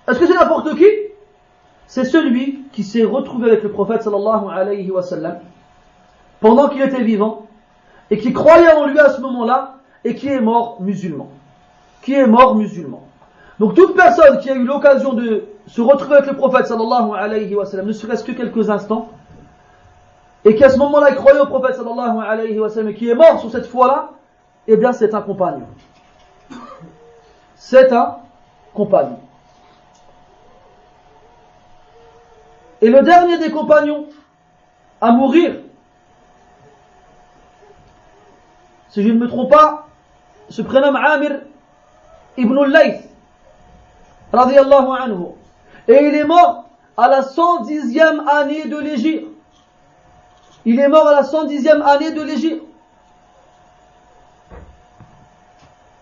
Est-ce que c'est n'importe qui? C'est celui qui s'est retrouvé avec le prophète sallallahu alayhi wa sallam pendant qu'il était vivant et qui croyait en lui à ce moment-là et qui est mort musulman. Qui est mort musulman. Donc toute personne qui a eu l'occasion de se retrouver avec le prophète sallallahu alayhi wa sallam, ne serait-ce que quelques instants, et qui à ce moment-là il croyait au prophète sallallahu alayhi wa sallam et qui est mort sur cette foi-là, eh bien c'est un compagnon. C'est un compagnon. Et le dernier des compagnons à mourir, si je ne me trompe pas, se prénomme Amir ibn al-Layth radiyallahu anhu. Et il est mort à la 110e année de l'Hégire. Il est mort à la 110e année de l'Hégire.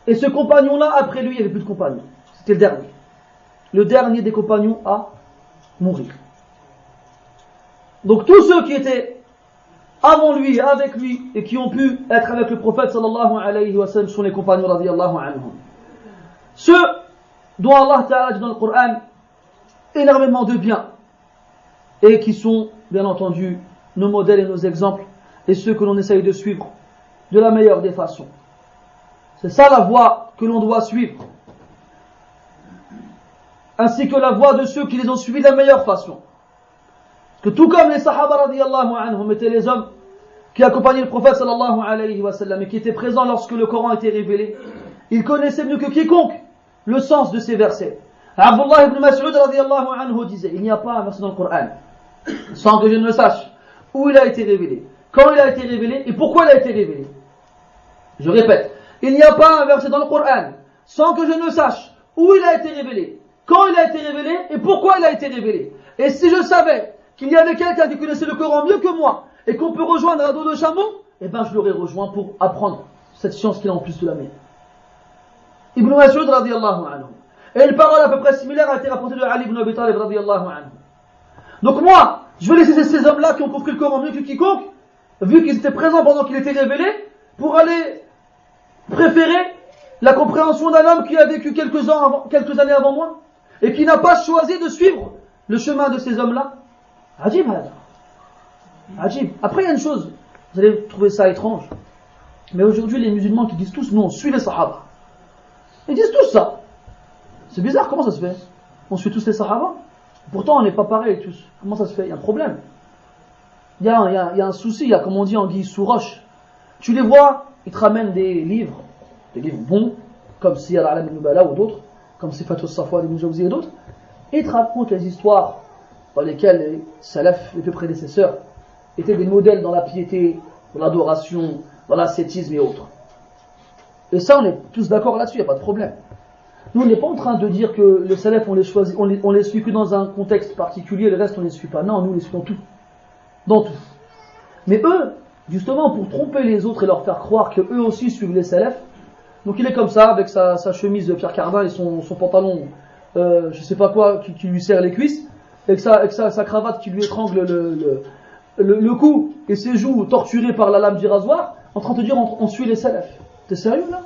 Et ce compagnon-là, après lui, il n'y avait plus de compagnon. C'était le dernier. Le dernier des compagnons à mourir. Donc tous ceux qui étaient avant lui, avec lui, et qui ont pu être avec le prophète sallallahu alayhi wa sallam sont les compagnons radiyallahu anhum. Ceux dont Allah Ta'ala dit dans le Coran énormément de bien, et qui sont bien entendu nos modèles et nos exemples, et ceux que l'on essaye de suivre de la meilleure des façons. C'est ça la voie que l'on doit suivre, ainsi que la voie de ceux qui les ont suivis de la meilleure façon. Que tout comme les Sahaba radiyallahu anhum étaient les hommes qui accompagnaient le prophète sallallahu alayhi wa sallam et qui étaient présents lorsque le Coran était révélé, ils connaissaient mieux que quiconque le sens de ces versets. Abdullah ibn Mas'ud radiyallahu anhu disait, il n'y a pas un verset dans le Coran sans que je ne sache où il a été révélé, quand il a été révélé et pourquoi il a été révélé. Je répète, il n'y a pas un verset dans le Coran sans que je ne sache où il a été révélé, quand il a été révélé et pourquoi il a été révélé. Et si je savais qu'il y avait quelqu'un qui connaissait le Coran mieux que moi et qu'on peut rejoindre un dos de chameau, eh bien je l'aurais rejoint pour apprendre cette science qu'il a en plus de la mienne. Ibn Mas'ud radiyallahu anhu. Et une parole à peu près similaire a été rapportée de Ali ibn Abi Talib radiyallahu anhu. Donc moi, je vais laisser ces hommes-là qui ont compris le Coran mieux que quiconque, vu qu'ils étaient présents pendant qu'il était révélé, pour aller préférer la compréhension d'un homme qui a vécu quelques années avant moi, et qui n'a pas choisi de suivre le chemin de ces hommes-là. Ajib, Ajib. Après, il y a une chose, vous allez trouver ça étrange, mais aujourd'hui, les musulmans qui disent tous, non, on suit les Sahaba. Ils disent tous ça. C'est bizarre, comment ça se fait? On suit tous les Sahaba? Pourtant, on n'est pas pareils tous. Comment ça se fait? Il y a un problème. Il y a un souci, il y a, comme on dit, anguille sous roche. Tu les vois, ils te ramènent des livres bons, comme Siyar al-Alam al-Nubala ou d'autres, comme Sifatul Safwa ibn Jawzi et d'autres, et ils te racontent les histoires dans lesquelles les salafs, les plus prédécesseurs, étaient des modèles dans la piété, dans l'adoration, dans l'ascétisme et autres. Et ça, on est tous d'accord là-dessus, il n'y a pas de problème. Nous, on n'est pas en train de dire que les salafs, on les choisit, on les suit que dans un contexte particulier, le reste, on ne les suit pas. Non, nous, on les suit dans tout. Dans tout. Mais eux, justement, pour tromper les autres et leur faire croire qu'eux aussi suivent les salafs, donc il est comme ça, avec sa chemise de Pierre Cardin et son pantalon, je sais pas quoi, qui lui serre les cuisses, et sa cravate qui lui étrangle le cou, et ses joues torturées par la lame du rasoir, en train de te dire on suit les salafs. T'es sérieux là?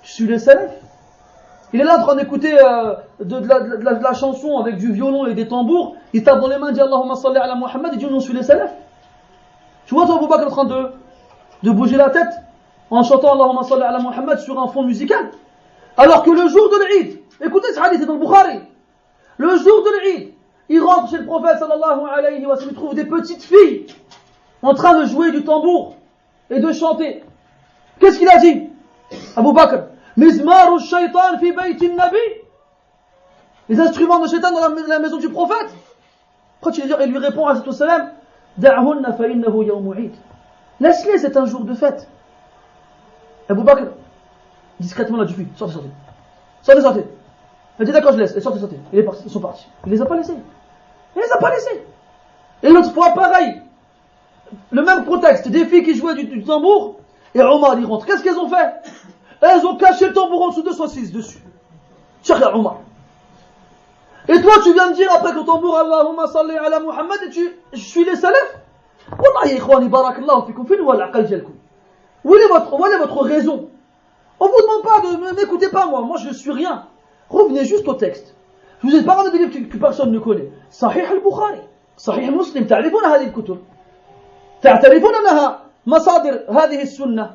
Tu suis les salafs? Il est là en train d'écouter de la chanson avec du violon et des tambours, il tape dans les mains, dit Allahumma salli ala Muhammad, il dit on suit les salafs. Tu vois toi Abu Bakr en train de bouger la tête en chantant Allahumma salli ala Muhammad sur un fond musical, alors que le jour de l'Eid, écoutez ce hadith, c'est dans le Bukhari, le jour de l'Eid, il rentre chez le prophète sallallahu alayhi wa sallam, il trouve des petites filles en train de jouer du tambour et de chanter. Qu'est-ce qu'il a dit Abu Bakr? Mizmaru shaytan fi baytin nabi, les instruments de shaitan dans la maison du prophète. Quand il lui répond à salam, da'hunna fa innahu yawm Eid, laisse-les, c'est un jour de fête. Abu Bakr discrètement l'a dit, sortez. Elle dit d'accord, je laisse. Et sortez. Ils sont partis. Il les a pas laissés. Et l'autre fois, pareil. Le même contexte. Des filles qui jouaient du tambour. Et Omar, il rentre. Qu'est-ce qu'elles ont fait? Elles ont caché le tambour en dessous de 6 dessus. Cheikh Omar. Et toi, tu viens me dire après que le tambour, Allahumma salli ala Muhammad, et je suis les salafs? Wallah, ya ikhwani, barakallahu fikum, fin wa l'aqal jalkum. Où est votre raison? On vous demande pas de m'écoutez pas moi. Moi, je suis rien. Revenez juste au texte. Je vous ai parlé des livres que personne ne connaît. Sahih al-Bukhari, Sahih Muslim, تعرفون هذه الكتب. تعرفون أنها مصادر هذه السنة.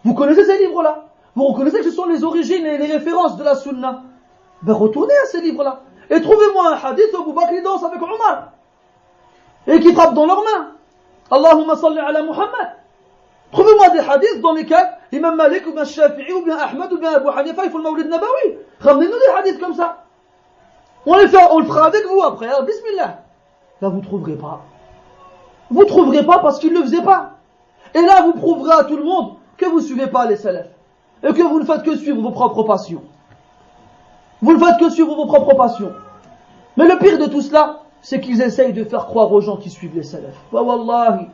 Vous connaissez ces livres-là. Vous reconnaissez que ce sont les origines et les références de la sunna. Ben retournez à ces livres-là. Et trouvez-moi un hadith où Abu Bakr danse avec Omar. Et qui frappe dans leurs mains. Allahumma salli ala Muhammad. Trouvez-moi des hadiths dans lesquels Imam Malik ou bien Shafi'i ou bien Ahmed ou bien Abu Hanifa ils font le Mawlid Nabawi. Ramenez-nous des hadiths comme ça. On le fera avec vous après. Alors, bismillah. Là vous trouverez pas. Vous trouverez pas parce qu'ils ne le faisaient pas. Et là vous prouverez à tout le monde que vous ne suivez pas les salafs. Et que vous ne faites que suivre vos propres passions. Vous ne faites que suivre vos propres passions. Mais le pire de tout cela, c'est qu'ils essayent de faire croire aux gens qui suivent les salafs. Wa wallahi,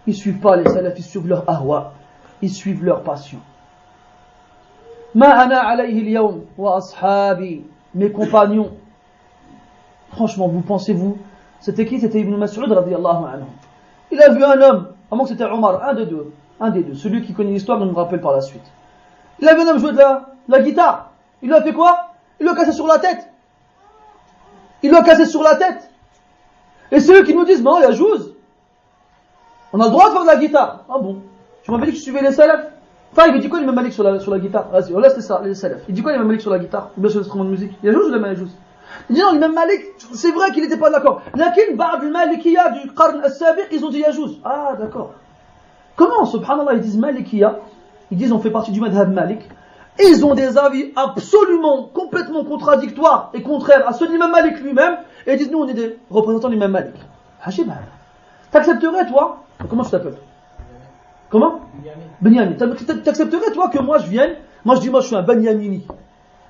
ils ne suivent pas les salafs, ils suivent leur ahwa. Ils suivent leur passion. Ma ana alayhi al-yawm wa ashabi, mes compagnons. Franchement, vous pensez-vous, c'était qui? C'était Ibn Mas'ud radiyallahu anhu. Il a vu un homme, à moins que c'était Omar, un des deux, celui qui connaît l'histoire, mais ne me rappelle par la suite. Il a vu un homme jouer de la guitare. Il lui a fait quoi? Il lui a cassé sur la tête. Et c'est eux qui nous disent, non, il y a Jouz. On a le droit de faire de la guitare. Ah bon? Tu m'avais dit que tu suivais les salafs. Enfin, il me dit quoi l'imam Malik sur la guitare? Vas-y, on laisse les salafs. Il dit quoi l'imam Malik sur la guitare? Ou bien sur l'instrument de musique? Il y a Jouz ou il y a Jouz? Il dit non, l'imam Malik, c'est vrai qu'il n'était pas d'accord. Lakin, ba'd al-Malikiya du Qarn al-Sabiq, ils ont dit Yajouz. Ah, d'accord. Comment, subhanallah, ils disent Malikiya? Ils disent on fait partie du madhab Malik. Et ils ont des avis absolument, complètement contradictoires et contraires à ceux de l'imam Malik lui-même. Et ils disent nous on est des représentants de l'imam Malik. Hachib, t'accepterais toi? Comment tu t'appelles? Comment? Benyamin. T'accepterais toi que moi je vienne? Moi je dis moi je suis un Benyamini.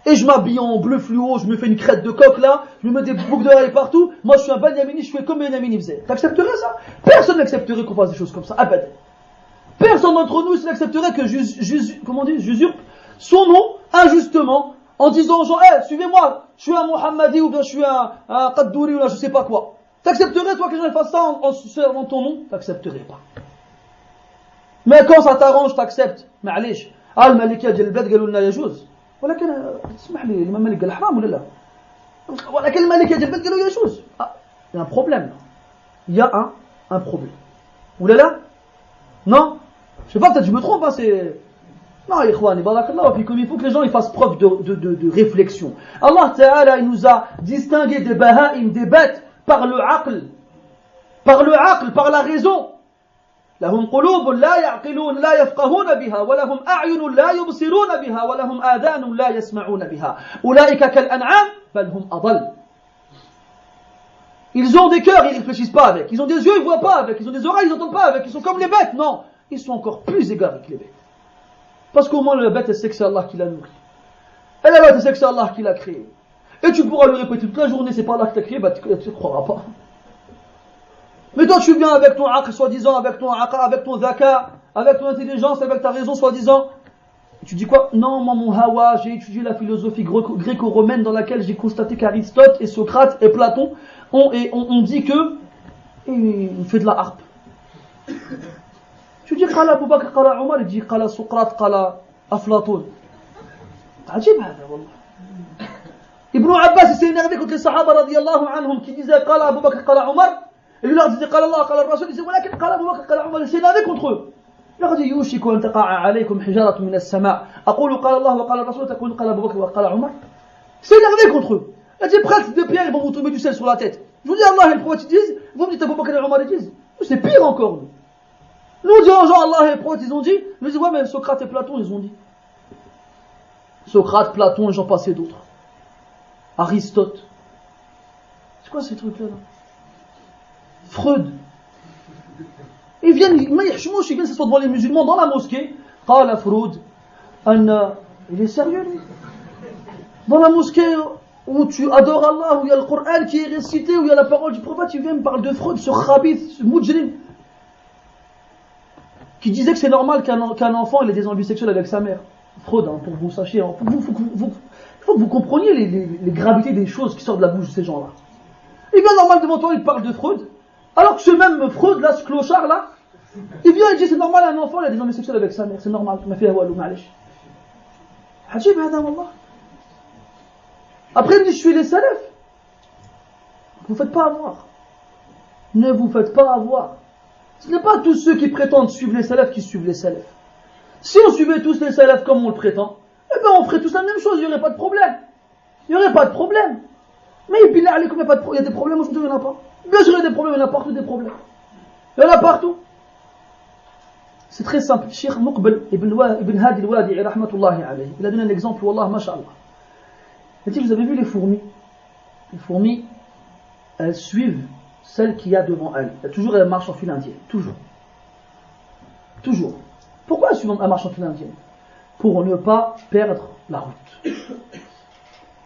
Et je m'habille en bleu fluo, je me fais une crête de coq là, je me mets des boucles d'oreilles partout. Moi je suis un Benyamini, je fais comme Benyamini faisait. T'accepterais ça? Personne n'accepterait qu'on fasse des choses comme ça. Abad. Personne d'entre nous n'accepterait que j'usurpe son nom injustement en disant aux gens, suivez-moi, je suis un Mohammadi ou bien je suis un Qaddouri ou là je sais pas quoi. T'accepterais toi que les gens fassent ça en ton nom? T'accepterais pas. Mais quand ça t'arrange, t'acceptes. معليش. المالكية ديال البلاد قالوا لنا يجوز. ولكن اسمح لي الإمام مالك قال حرام ولا لا؟ ولكن المالكية ديال البلاد قالوا يجوز. Il y a un problème. Il y a un problème. ولا لا؟ Non? Je sais pas, peut-être je me trompe, hein, c'est... Non, ikhwani, barakallahu fikum, il faut que les gens ils fassent preuve de réflexion. Allah Ta'ala, il nous a distingué des baha'im, des bêtes, par le aql, par la raison. لهم قلوب لا يعقلون لا يفقهون بها ولهم أعين لا يبصرون بها ولهم آذان لا يسمعون بها أولئك كالأنعام بل هم أضل. Ils ont des cœurs, ils ne réfléchissent pas avec. Ils ont des yeux, ils ne voient pas avec. Ils ont des oreilles, ils n'entendent pas avec. Ils sont comme les bêtes. Non, ils sont encore plus égarés que les bêtes. Parce qu'au moins la bête, elle sait que c'est Allah qui l'a nourri. Et la bête, elle sait que c'est Allah qui l'a créé. Et tu pourras lui répéter toute la journée, c'est pas Allah qui t'a créé, bah tu ne croiras pas. Mais toi tu viens avec ton aql, soi-disant, avec ton zaka, avec ton intelligence, avec ta raison, soi-disant. Et tu dis quoi? Non, moi mon hawa, j'ai étudié la philosophie gréco-romaine dans laquelle j'ai constaté qu'Aristote et Socrate et Platon on dit que il fait de la harpe. Tu dis qala Abu Bakr, qala Omar, il dit qala Socrate, qala Aflatoun. Ajib hada wallah. Ibn Abbas s'est énervé contre les sahaba radiyallahu anhum qui disaient qala Abu Bakr, qala Omar. Et lui leur disait qala Allah, qala Rasul, il disait walakin qala Abu Bakr, qala Omar. Il s'est énervé contre eux. Il leur dit yushiku an taqa'a alaykum hijaratun min as-sama'. Aqulu qala Allah wa qala Rasul, taqulu qala Abu Bakr wa qala Omar. Il s'est énervé contre eux. Il a dit presque de pierre, ils vont vous tomber du sel sur la tête. Je vous dis Allah et le prophète ils disent, vous me dites Abu Bakr et Omar ils disent. C'est pire encore. Nous disons aux gens Allah et le prophète ils ont dit, nous disons ouais mais Socrate et Platon ils ont dit. Socrate, Platon et j'en passais d'autres. Aristote. C'est quoi ces trucs-là là? Freud. Ils viennent s'asseoir devant les musulmans dans la mosquée. Qala Freud. Il est sérieux lui? Dans la mosquée où tu adores Allah, où il y a le Coran qui est récité, où il y a la parole du prophète, tu viens me parler de fraude, ce khabith, ce mujrim, qui disait que c'est normal qu'un enfant ait des envies sexuelles avec sa mère. Fraude, hein, pour que vous sachiez. Il faut que vous compreniez les gravités des choses qui sortent de la bouche de ces gens-là. Il vient normal devant toi, il parle de fraude, alors que ce même fraude là, ce clochard là, il vient et dit c'est normal, un enfant il a des envies sexuelles avec sa mère, c'est normal. Après il me dit je suis les salafs. Vous ne faites pas avoir. Ne vous faites pas avoir. Ce n'est pas tous ceux qui prétendent suivre les salafs qui suivent les salafs. Si on suivait tous les salafs comme on le prétend, eh ben on ferait tous la même chose, il n'y aurait pas de problème. Il n'y aurait pas de problème. Mais il y a des problèmes aujourd'hui, il n'y en a pas. Bien sûr, il y a des problèmes, il y en a partout des problèmes. Il y en a partout. C'est très simple. Cheikh Muqbil ibn Hadi al-Wadi'i, rahmatullahi alayhi, il a donné un exemple, wallah, mashallah. Il dit, vous avez vu les fourmis? Les fourmis, elles suivent celle qu'il y a devant elles. Toujours, elles marchent en file indienne. Toujours. Toujours. Pourquoi elles marchent en file indienne? Pour ne pas perdre la route.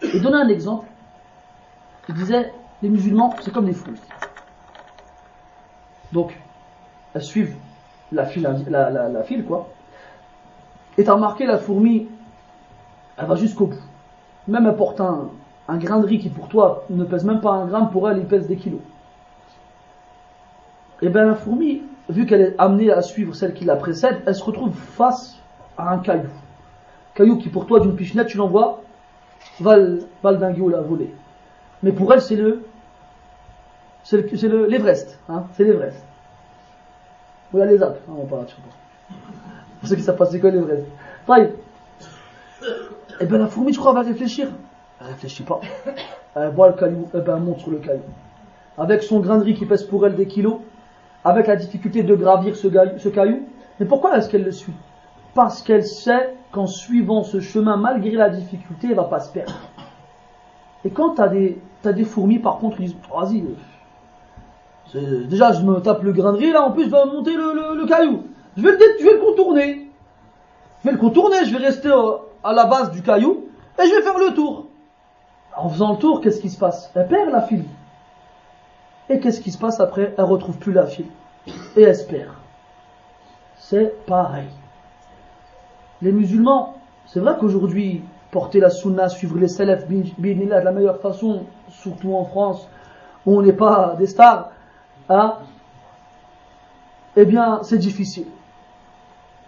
Il donnait un exemple. Il disait, les musulmans, c'est comme des fourmis. Donc, elles suivent la file, quoi. Et t'as remarqué, la fourmi, elle va jusqu'au bout. Même elle porte un grain de riz qui pour toi ne pèse même pas un gramme, pour elle il pèse des kilos. Et bien la fourmi, vu qu'elle est amenée à suivre celle qui la précède, elle se retrouve face à un caillou. Caillou qui pour toi d'une pichenette, tu l'envoies, va le dinguer ou la voler. Mais pour elle c'est l'Everest, hein, c'est l'Everest. Ou là les Alpes, hein, on parle, je sais pas. Pour ceux qui savent pas c'est quoi l'Everest. Et bien la fourmi, je crois, va réfléchir. Elle réfléchit pas. Elle voit le caillou, et ben elle monte sur le caillou. Avec son grain de riz qui pèse pour elle des kilos, avec la difficulté de gravir ce caillou. Mais pourquoi est-ce qu'elle le suit? Parce qu'elle sait qu'en suivant ce chemin, malgré la difficulté, elle va pas se perdre. Et quand t'as des fourmis, par contre, ils disent, vas-y, déjà je me tape le grain de riz, là en plus je vais monter le caillou. Je vais le contourner. Je vais rester à la base du caillou, et je vais faire le tour. En faisant le tour, qu'est-ce qui se passe? Elle perd la file. Et qu'est-ce qui se passe après? Elle retrouve plus la file. Et elle se perd. C'est pareil. Les musulmans, c'est vrai qu'aujourd'hui, porter la sunna, suivre les salafs, bi'idhnillah, de la meilleure façon, surtout en France, où on n'est pas des stars, hein, eh bien, c'est difficile.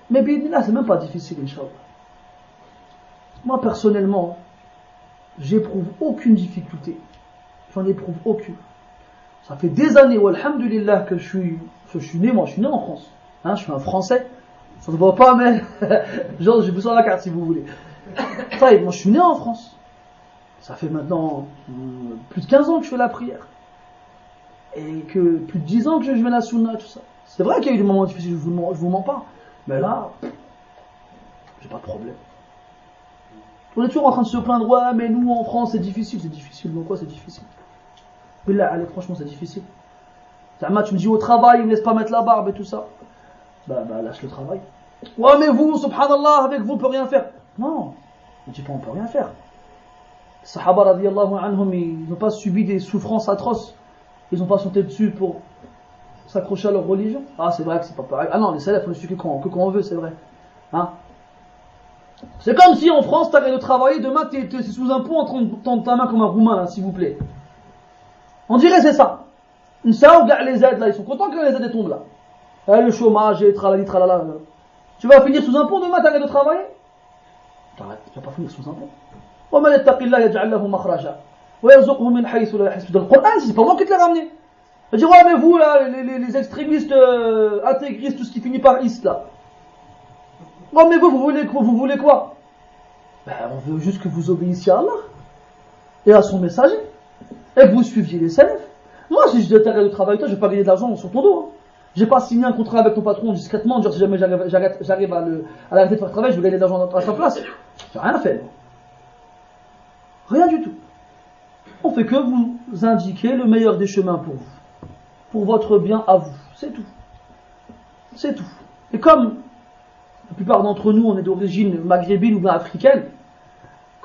Mais bi'idhnillah, c'est même pas difficile, Inch'Allah. Moi, personnellement, j'éprouve aucune difficulté. J'en éprouve aucune. Ça fait des années, walhamdulillah, que je suis né en France. Hein, je suis un Français. Ça ne se voit pas, mais genre, je vous sors la carte si vous voulez. Moi, je suis né en France. Ça fait maintenant plus de 15 ans que je fais la prière. Et que plus de 10 ans que je fais la sunna, tout ça. C'est vrai qu'il y a eu des moments difficiles, je vous mens pas. Mais là, j'ai pas de problème. On est toujours en train de se plaindre, ouais, mais nous en France c'est difficile. C'est difficile, donc quoi c'est difficile? Billah, allez, franchement c'est difficile. Tu me dis au travail, il me laisse pas mettre la barbe et tout ça. Bah lâche le travail. Ouais, mais vous, subhanallah, avec vous on peut rien faire. Non, je dis pas on peut rien faire. Les Sahaba radiyallahu anhum, ils n'ont pas subi des souffrances atroces. Ils n'ont pas sauté dessus pour s'accrocher à leur religion. Ah, c'est vrai que c'est pas pareil. Ah non, les salafs on ne suit que quand on veut, c'est vrai. Hein? C'est comme si en France t'arrêtes de travailler, demain t'es sous un pont en train de tendre ta main comme un roumain là, s'il vous plaît. On dirait c'est ça. Ça, regarde les aides là, ils sont contents que les aides tombent là. Le chômage et tralali tralala. Tu vas finir sous un pont demain, t'arrêtes de travailler? T'arrêtes, tu vas pas finir sous un pont. وَمَنْ يَتَّقِ اللَّهَ يَجْعَلْ لَهُ مَخْرَجًا وَيَرْزُقْهُ مِنْ حَيْثُ لَا يَحْتَسِبُ. Dans le Coran, c'est pas moi qui te l'ai ramené. Je dis ouais mais vous là, les extrémistes intégristes, tout ce qui finit par ist là. Ouais mais vous voulez quoi? Ben on veut juste que vous obéissiez à Allah et à son messager et que vous suiviez les salafs. Moi si je t'arrête de travailler toi, je vais pas gagner de l'argent sur ton dos. Hein. J'ai pas signé un contrat avec ton patron discrètement, dire si jamais j'arrive à l'arrêter de faire travail, je vais gagner de l'argent à sa place. J'ai rien fait. Rien du tout. On fait que vous indiquer le meilleur des chemins pour vous. Pour votre bien à vous. C'est tout. C'est tout. Et comme la plupart d'entre nous, on est d'origine maghrébine ou bien africaine,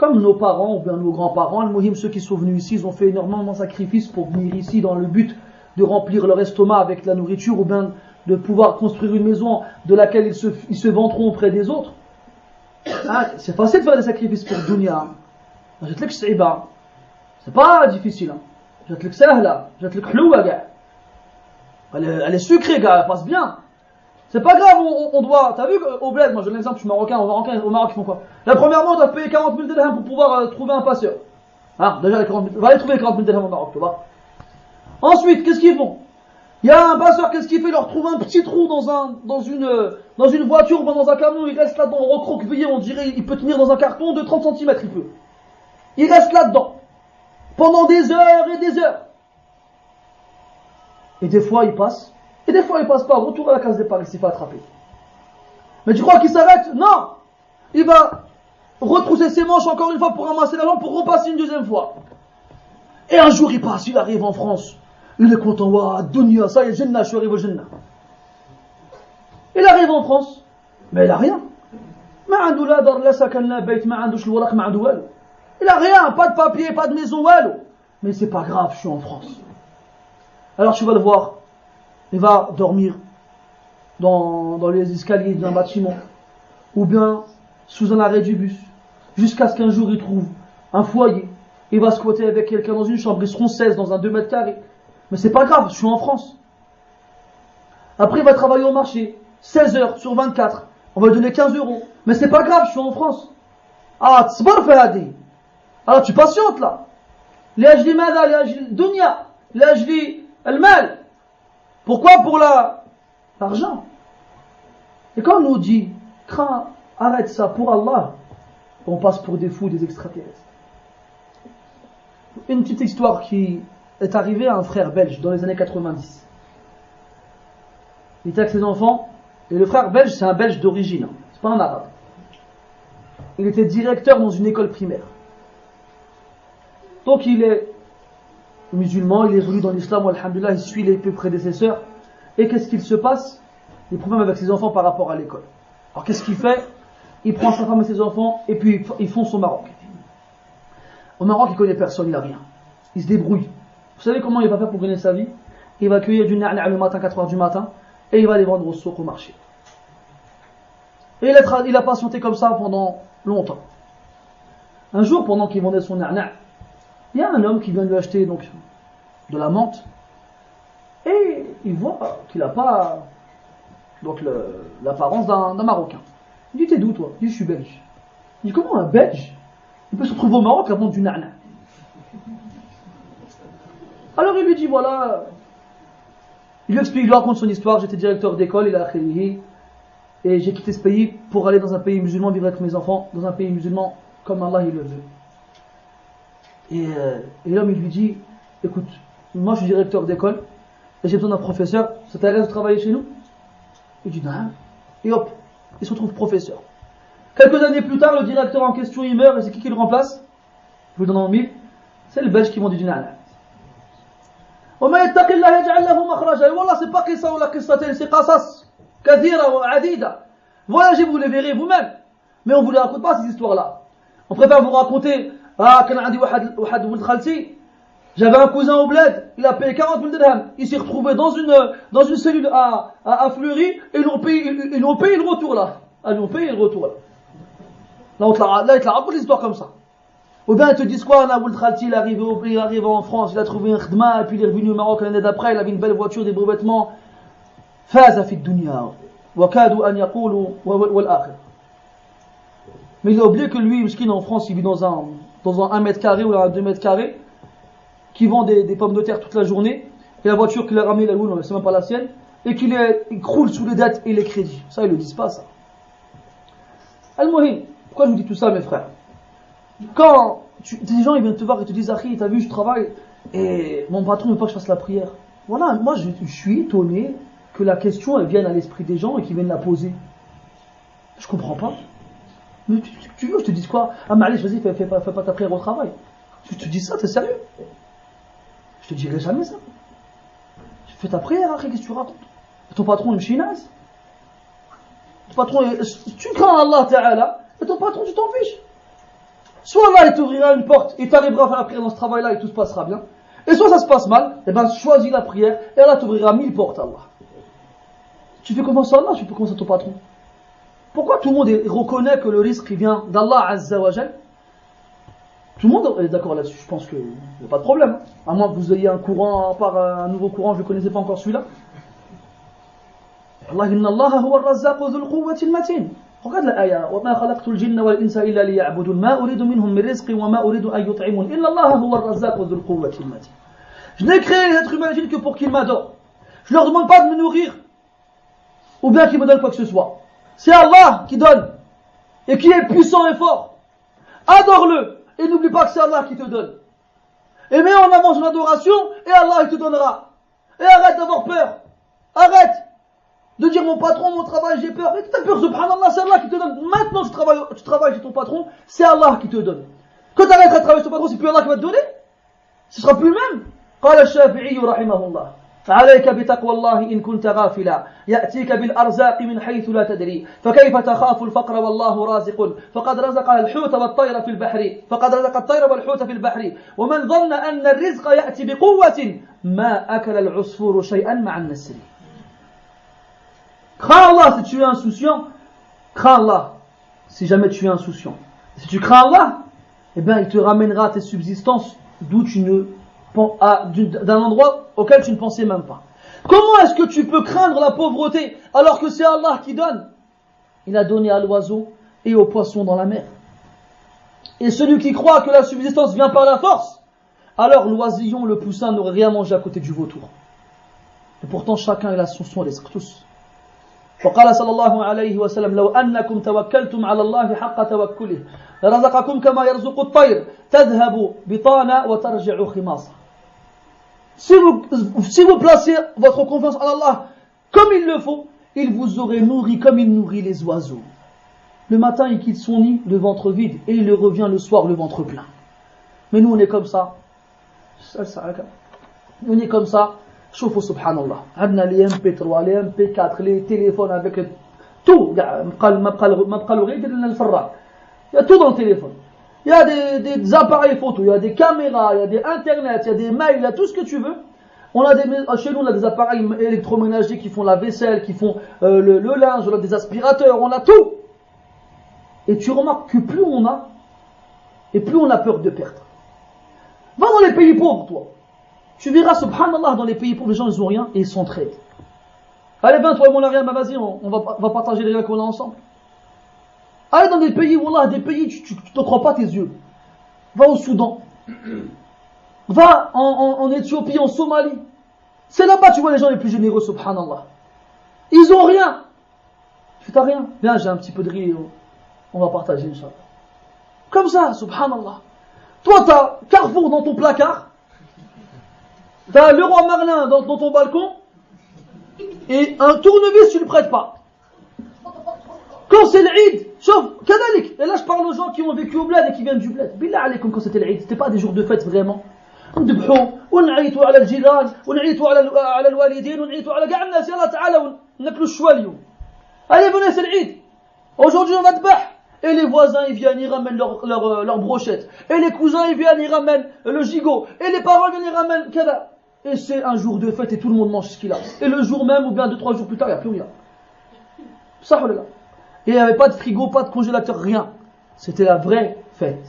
comme nos parents ou bien nos grands-parents, ceux qui sont venus ici, ils ont fait énormément de sacrifices pour venir ici dans le but de remplir leur estomac avec la nourriture ou bien de pouvoir construire une maison de laquelle ils se vanteront auprès des autres. Ah, c'est facile de faire des sacrifices pour dunya. C'est pas difficile. Elle est sucrée, gars, elle passe bien. C'est pas grave, on doit. T'as vu au bled, moi je donne l'exemple, je suis marocain, au Maroc ils font quoi? Là, premièrement, on doit payer 40 000 dirhams pour pouvoir trouver un passeur. Hein, déjà les 40 000, va aller trouver les 40 000 dirhams au Maroc, tu vois. Ensuite, qu'est-ce qu'ils font? Il y a un passeur, qu'est-ce qu'il fait? Il leur trouve un petit trou dans une voiture ou dans un camion, il reste là-dedans, recroquevillé, on dirait, il peut tenir dans un carton de 30 cm, il peut. Il reste là-dedans. Pendant des heures et des heures. Et des fois, il passe. Et des fois, il passe pas. Retour à la case départ, il s'est fait attraper. Mais tu crois qu'il s'arrête? Non! Il va retrousser ses manches encore une fois pour ramasser l'argent pour repasser une deuxième fois. Et un jour, il passe, il arrive en France. Il est content. Waouh, dunya, ça y est, Jannah, je suis arrivé au Jannah. Il arrive en France. Mais il a rien. Il a rien, pas de papier, pas de maison, mais c'est pas grave, je suis en France. Alors tu vas le voir, il va dormir dans les escaliers d'un bâtiment, ou bien sous un arrêt du bus, jusqu'à ce qu'un jour il trouve un foyer, il va squatter avec quelqu'un dans une chambre, ils seront 16 dans un 2 mètres carrés. Mais c'est pas grave, je suis en France. Après il va travailler au marché, 16 heures sur 24, on va lui donner 15 €. Mais c'est pas grave, je suis en France. Ah, tsbar fahadi. Alors tu patientes là. لأجل ماذا؟ لأجل الدنيا، لأجل المال. Pourquoi? Pour l'argent. Et quand on nous dit, crains, arrête ça pour Allah, on passe pour des fous, des extraterrestres. Une petite histoire qui est arrivée à un frère belge dans les années 90. Il était avec ses enfants, et le frère belge, c'est un belge d'origine, c'est pas un arabe. Il était directeur dans une école primaire. Donc il est musulman, il évolue dans l'islam, alhamdulillah, il suit les peu prédécesseurs. Et qu'est-ce qu'il se passe? Des problèmes avec ses enfants par rapport à l'école. Alors qu'est-ce qu'il fait? Il prend sa femme et ses enfants et puis ils fonce au Maroc. Au Maroc, il connaît personne, il a rien. Il se débrouille. Vous savez comment il va faire pour gagner sa vie? Il va cueillir du na'na' le matin, 4 heures du matin, et il va les vendre au souk, au marché. Et il a patienté comme ça pendant longtemps. Un jour, pendant qu'il vendait son na'na', il y a un homme qui vient lui acheter donc de la menthe, et il voit qu'il n'a pas donc l'apparence d'un Marocain. Il dit, t'es d'où toi? Il dit, je suis belge. Il dit, comment un belge il peut se retrouver au Maroc à vendre du na'na'? Alors il lui dit, voilà, il lui explique, il lui raconte son histoire, j'étais directeur d'école, il a khayrihi, et j'ai quitté ce pays pour aller dans un pays musulman, vivre avec mes enfants, dans un pays musulman comme Allah il le veut. Et l'homme il lui dit, écoute, moi je suis directeur d'école, et j'ai besoin d'un professeur, ça t'intéresse de travailler chez nous? Il dit, non. Et hop, il se retrouve professeur. Quelques années plus tard, le directeur en question il meurt, et c'est qui le remplace? Je vous le donne en mille, c'est le belge qui vend du na'na'. وما يتق الله يجعل له مخرجا. والله c'est pas قصة ولا قصتين, c'est قصص كثيرة وعديدة. Voyagez, vous les verrez vous-même. Mais on vous les raconte pas ces histoires-là. On préfère vous raconter, كان عندي واحد ولد خالتي, j'avais un cousin au bled, il a payé 40 000 dirhams, il s'est retrouvé dans une cellule à Fleury, et ils lui ont payé le retour là. Ils lui ont payé le retour là. Là, ils te la racontent l'histoire comme ça. Ou bien ils te disent quoi, Naboul Khalti, il est arrivé en France, il a trouvé un khidma, et puis il est revenu au Maroc l'année d'après, il avait une belle voiture, des beaux vêtements. Faza fi dunya, wa kadu an yaqulu wal akhir. Mais il a oublié que lui, miskin en France, il vit dans un 1 mètre carré ou un 2 mètres carrés, qui vend des pommes de terre toute la journée, et la voiture qu'il a ramenée, c'est même pas la sienne, et qu'il croule sous les dettes et les crédits. Ça, ils le disent pas, ça. Al-Muhim, pourquoi je vous dis tout ça, mes frères? Quand des gens ils viennent te voir et te disent, Akhi, t'as vu, je travaille, et mon patron ne veut pas que je fasse la prière. Voilà, moi je suis étonné que la question elle vienne à l'esprit des gens et qu'ils viennent la poser. Je comprends pas. Mais tu veux, je te dis quoi? Ah, mais allez, vas-y, fais pas ta prière au travail. Je te dis ça, t'es sérieux? Je te dirai jamais ça. Fais ta prière, Akhi, qu'est-ce que tu racontes? Et ton patron est chinoise. Ton patron, tu crains Allah Ta'ala, et ton patron, tu t'en fiches. Soit Allah il t'ouvrira une porte et t'arriveras à faire la prière dans ce travail-là et tout se passera bien. Et soit ça se passe mal, et ben choisis la prière et Allah t'ouvrira 1000 portes, Allah. Tu fais confiance à Allah, tu fais confiance à ton patron. Pourquoi tout le monde reconnaît que le risque il vient d'Allah Azza wa Jal? Tout le monde est d'accord là-dessus, je pense qu'il n'y a pas de problème. À moins que vous ayez un courant, par un nouveau courant, je ne connaissais pas encore celui-là. Allah inna Allah huwa ar-razzaqu dhul quwwati al-matin. Regarde l'aya. Wa ma khalaqtu al-jinna wal insa illa liya'budun ma uridu minhum min rizqin wa ma uridu an yut'imun illa Allah huwa ar-razzaqu dhul quwwati al-matin. Je n'ai créé les êtres humains et les djinns que pour qu'ils m'adorent. Je ne leur demande pas de me nourrir ou bien qu'ils me donnent quoi que ce soit. C'est Allah qui donne et qui est puissant et fort. Adore-le et n'oublie pas que c'est Allah qui te donne. Et mets en avant son adoration et Allah il te donnera. Et arrête d'avoir peur. Arrête de dire mon patron, mon travail, j'ai peur. Et tu as peur, subhanallah, c'est Allah qui te donne. Maintenant tu travailles chez ton patron, c'est Allah qui te donne. Quand tu arrêtes de travailler chez ton patron, c'est plus Allah qui va te donner. Ce sera plus le même. قال الشافعي رحمه الله فعليك بتقوى الله إن كنت غافلا يأتيك بالأرزاق من حيث لا تدري فكيف تخاف الفقر والله رازق فقد رزق الحوت والطير في البحر فقد رزق الطير والحوت في البحر ومن ظن أن الرزق يأتي بقوة ما أكل العصفور شيئا مع النسر. Crains Allah si tu es insouciant, crains Allah si jamais tu es insouciant. Si tu crains Allah, eh bien il te ramènera tes subsistances d'où tu ne d'un endroit auquel tu ne pensais même pas. Comment est-ce que tu peux craindre la pauvreté alors que c'est Allah qui donne? Il a donné à l'oiseau et aux poissons dans la mer. Et celui qui croit que la subsistance vient par la force, alors l'oisillon, le poussin n'aurait rien mangé à côté du vautour. Et pourtant chacun il a son risque, tous. وقال صلى الله عليه وسلم لو أنكم توكلتم على الله حق توكله لرزقكم كما يرزق الطير تذهب بطانا وترجع خماصا. Si vous placez votre confiance en Allah comme il le faut, il vous aurait nourri comme il nourrit les oiseaux. Le matin, il quitte son nid, le ventre vide, et il revient le soir, le ventre plein. Mais nous, on est comme ça. On est comme ça. شوفوا سبحان الله عندنا les MP3 les MP4 les téléphones avec tout ما بقى له غير يدير لنا الفراغ. Il y a tout dans le téléphone. Il y a des appareils photo, il y a des caméras, il y a des internet, il y a des mails, il y a tout ce que tu veux. Chez nous, on a des appareils électroménagers qui font la vaisselle, qui font le linge, on a des aspirateurs, on a tout. Et tu remarques que plus on a, et plus on a peur de perdre. Va dans les pays pauvres, toi. Tu verras, subhanallah, dans les pays pauvres, les gens, ils n'ont rien et ils s'entraident. Allez, ben, toi et moi, on n'a rien, ben vas-y, on va partager les liens qu'on a ensemble. Allez dans des pays, wallah, des pays, tu ne te crois pas tes yeux. Va au Soudan. Va en Éthiopie, en Somalie. C'est là-bas, tu vois les gens les plus généreux, subhanallah. Ils ont rien. Tu n'as rien. Viens, j'ai un petit peu de riz, on va partager, Inch'Allah. Comme ça, subhanallah. Toi, tu as Carrefour dans ton placard. Tu as Leroy Merlin dans ton balcon. Et un tournevis, tu ne le prêtes pas. Quand c'est l'Eid, sauf, kadalik. Et là, je parle aux gens qui ont vécu au bled et qui viennent du bled. Billah alaykum, quand c'était l'Eid, c'était pas des jours de fête vraiment. نذبحوا ونعيطوا على الجيران ونعيطوا على الوالدين ونعيطوا على كاع الناس يلا تعالوا ناكلوا الشوا اليوم. Allez, venez, c'est l'Eid. Aujourd'hui, on va te bâh. Et les voisins, ils viennent, ils ramènent leur brochette. Et les cousins, ils viennent, ils ramènent le gigot. Et les parents, ils viennent, ils ramènent kada. Et c'est un jour de fête et tout le monde mange ce qu'il a. Et le jour même, ou bien 2-3 jours plus tard, il n'y a plus rien. Ça, là. Et il n'y avait pas de frigo, pas de congélateur, rien. C'était la vraie fête.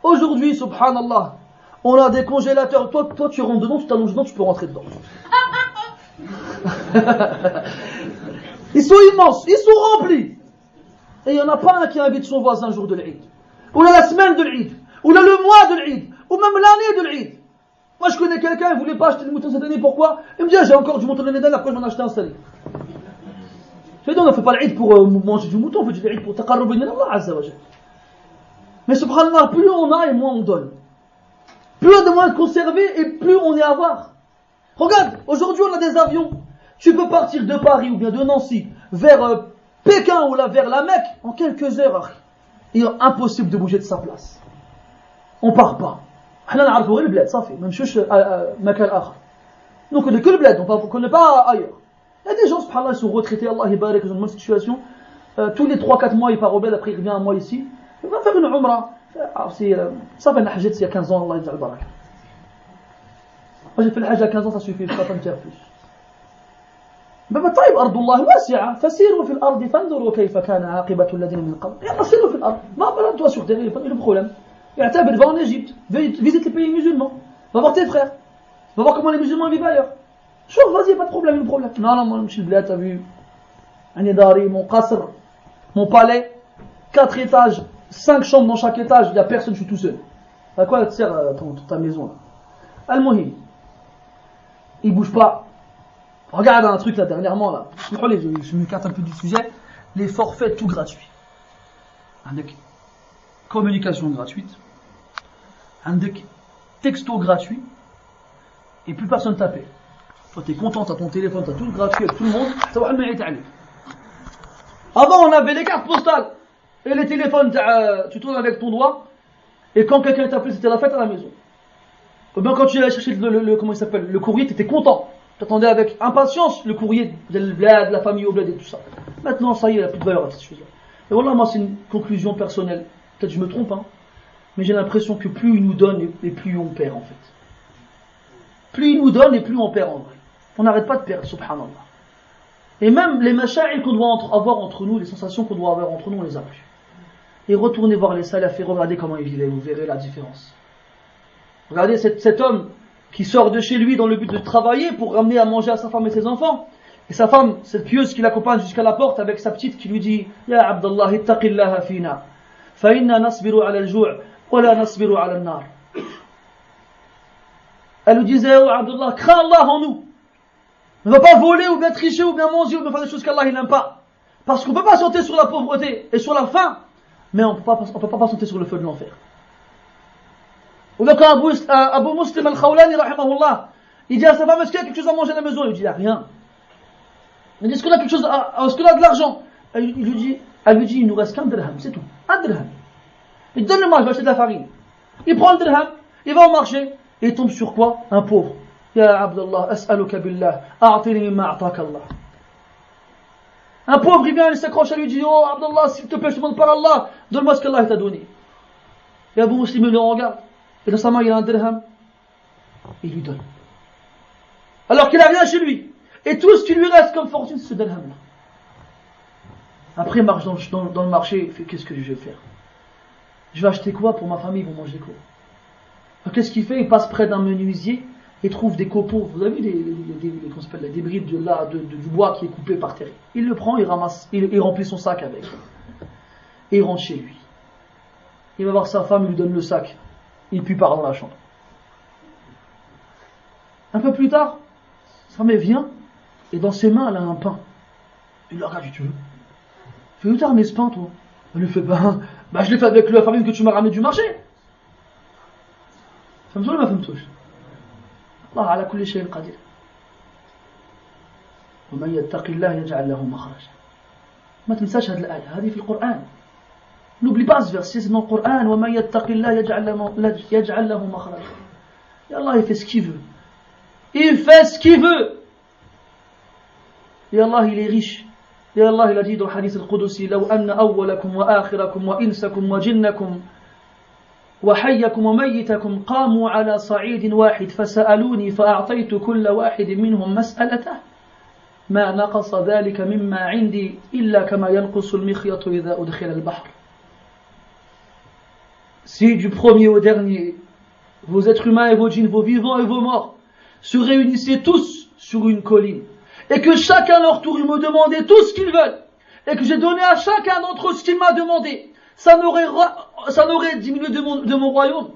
Aujourd'hui, subhanallah, on a des congélateurs. Toi, tu rentres dedans, tu t'allonges dedans, tu peux rentrer dedans. Ils sont immenses, ils sont remplis. Et il n'y en a pas un qui invite son voisin le jour de l'Eid. Ou là, la semaine de l'Eid. Ou là, le mois de l'Eid. Ou même l'année de l'Eid. Moi, je connais quelqu'un, il ne voulait pas acheter de mouton cette année. Pourquoi? Il me dit, j'ai encore du mouton l'année dernière, après je m'en ai acheté un seul. Je lui dis, on ne fait pas l'Eid pour manger du mouton, on fait l'Eid pour taqarrub ila Allah azza wa jalla. Mais subhanallah, plus on a et moins on donne. Plus on a de moins de conserver et plus on est avare. Regarde, aujourd'hui on a des avions. Tu peux partir de Paris ou bien de Nancy vers Pékin ou là vers la Mecque en quelques heures. Il est impossible de bouger de sa place. On part pas. احنا نعرفوا غير البلاد صافي ما نمشوش مكان اخر. Donc on connaît que le bled, on ne connaît pas ailleurs. Il y a des gens, subhanallah, ils sont retraités, Allah y barak, ils ont une bonne situation. Tous les 3-4 mois, il part au bled, après il revient un mois ici. Il va faire une umrah. Ça fait une hajjat il y a 15 ans, Allah yaj'al baraka. Moi j'ai fait le hajj à 15 ans, ça suffit, je ne peux pas me faire plus. Mais طيب أرض الله واسعة فسيروا في الأرض فانظروا كيف كان عاقبة الذين من قبل. يلا سيروا في الأرض. ما toi sur terre, il n'y a pas de problème. اعتبر, va en Égypte, visite les pays musulmans, va voir tes frères, va voir comment les musulmans vivent ailleurs. Chauffe, vas-y, pas de problème, le problème. Non, non, moi, je suis le bled, t'as vu. Mon qasr, mon palais, 4 étages, 5 chambres dans chaque étage, il n'y a personne, je suis tout seul. À quoi te sert ta maison là? Al-Muhim, il bouge pas. Regarde un truc là dernièrement là. Je m'écarte un peu du sujet. Les forfaits tout gratuits. Avec communication gratuite. Avec texto gratuit. Et plus personne t'appelle. Toi t'es content, t'as ton téléphone, t'as tout gratuit avec tout le monde. Avant on avait les cartes postales. Et les téléphones, tu tournes avec ton doigt. Et quand quelqu'un t'appelait, c'était la fête à la maison. Ou bien quand tu allais chercher comment il s'appelle, le courrier, t'étais content. T'attendais avec impatience le courrier de la famille au bled et tout ça. Maintenant, ça y est, il n'y a plus de valeur à cette chose-là. Et voilà, moi, c'est une conclusion personnelle. Peut-être que je me trompe, hein. Mais j'ai l'impression que plus il nous donne et plus on perd, en fait. Plus il nous donne et plus on perd, en vrai. On n'arrête pas de perdre, subhanallah. Et même les masha'il qu'on doit avoir entre nous, les sensations qu'on doit avoir entre nous, on les a plus. Et retournez voir les salafs et regardez comment ils vivaient, vous verrez la différence. Regardez cet homme qui sort de chez lui dans le but de travailler pour ramener à manger à sa femme et ses enfants. Et sa femme, cette pieuse qui l'accompagne jusqu'à la porte avec sa petite qui lui dit Ya Abdallah, ittaqillaha fina, fa inna nasbiru ala al-ju' wa la nasbiru ala al-nar. Elle lui disait Oh Abdallah, crains Allah en nous. Ne va pas voler ou bien tricher ou bien manger ou bien faire des choses qu'Allah il n'aime pas. Parce qu'on ne peut pas sauter sur la pauvreté et sur la faim, mais on ne peut pas sauter sur le feu de l'enfer. Ou bien quand Abu Muslim al-Khawlani, rahimahullah, il dit à sa femme, est-ce qu'il y a quelque chose à manger à la maison? Il dit, il n'y a rien. Il dit, est-ce qu'on a quelque chose est-ce qu'on a de l'argent? Elle lui dit, il nous reste qu'un dirham, c'est tout. Un dirham. Il dit, donne-le-moi, je vais acheter de la farine. Il prend le dirham, il va au marché, et il tombe sur quoi? Un pauvre. Ya Abdallah, as'aluka billah, a'tini mimma a'taka Allah. Un pauvre, il vient, il s'accroche à lui, dit, oh Abdallah, s'il te plaît, je te demande par Allah, donne-moi ce qu'Allah t'a donné. Et Abu Muslim, il le regarde. Et dans sa main, il a un dirham. Il lui donne. Alors qu'il n'a rien chez lui. Et tout ce qui lui reste comme fortune, c'est ce dirham-là. Après, il marche dans le marché. Il fait, qu'est-ce que je vais faire? Je vais acheter quoi pour ma famille? Ils vont manger quoi? Alors, qu'est-ce qu'il fait? Il passe près d'un menuisier et trouve des copeaux. Vous avez vu des débris du bois qui est coupé par terre. Il le prend, il ramasse, il remplit son sac avec. Et il rentre chez lui. Il va voir sa femme, il lui donne le sac. Il puis part dans la chambre. Un peu plus tard, sa mère vient et dans ses mains elle a un pain. Il le regarde, tu veux? Il fait où t'as ramené ce pain toi? Elle lui fait je l'ai fait avec la farine que tu m'as ramené du marché. فهمتوا ولا ما فهمتوش؟ الله على كل شيء قدير. ومن يتق الله يجعل له مخرجا. ما تنساش هذه الآية هذه في القرآن. N'oublie pas ce verset, c'est dans le Coran. وَمَنْ يَتَّقِ اللَّهَ يَجْعَلْ لَهُ مَخْرَجًا. Et Allah, il fait ce qu'il veut. Il fait ce qu'il veut. Et Allah, il est riche. Et Allah, il a dit dans le hadith al-Qudusi لَوْ أَنَّ أَوَّلَكُمْ وَآخِرَكُمْ وَإِنسَكُمْ وَجِنَّكُمْ وَحَيَّكُمْ وَمَيِّتَكُمْ قَامُوا عَلَى صَعِيدٍ واحد فسألوني فأعطيت كل واحد منهم مسألته ما نقص ذلك مما عندي إلا كما ينقص المخيط إذا أدخل البحر. Si du premier au dernier, vos êtres humains et vos djinns, vos vivants et vos morts, se réunissaient tous sur une colline, et que chacun leur tour me demandait tout ce qu'ils veulent, et que j'ai donné à chacun d'entre eux ce qu'il m'a demandé, ça n'aurait diminué de mon royaume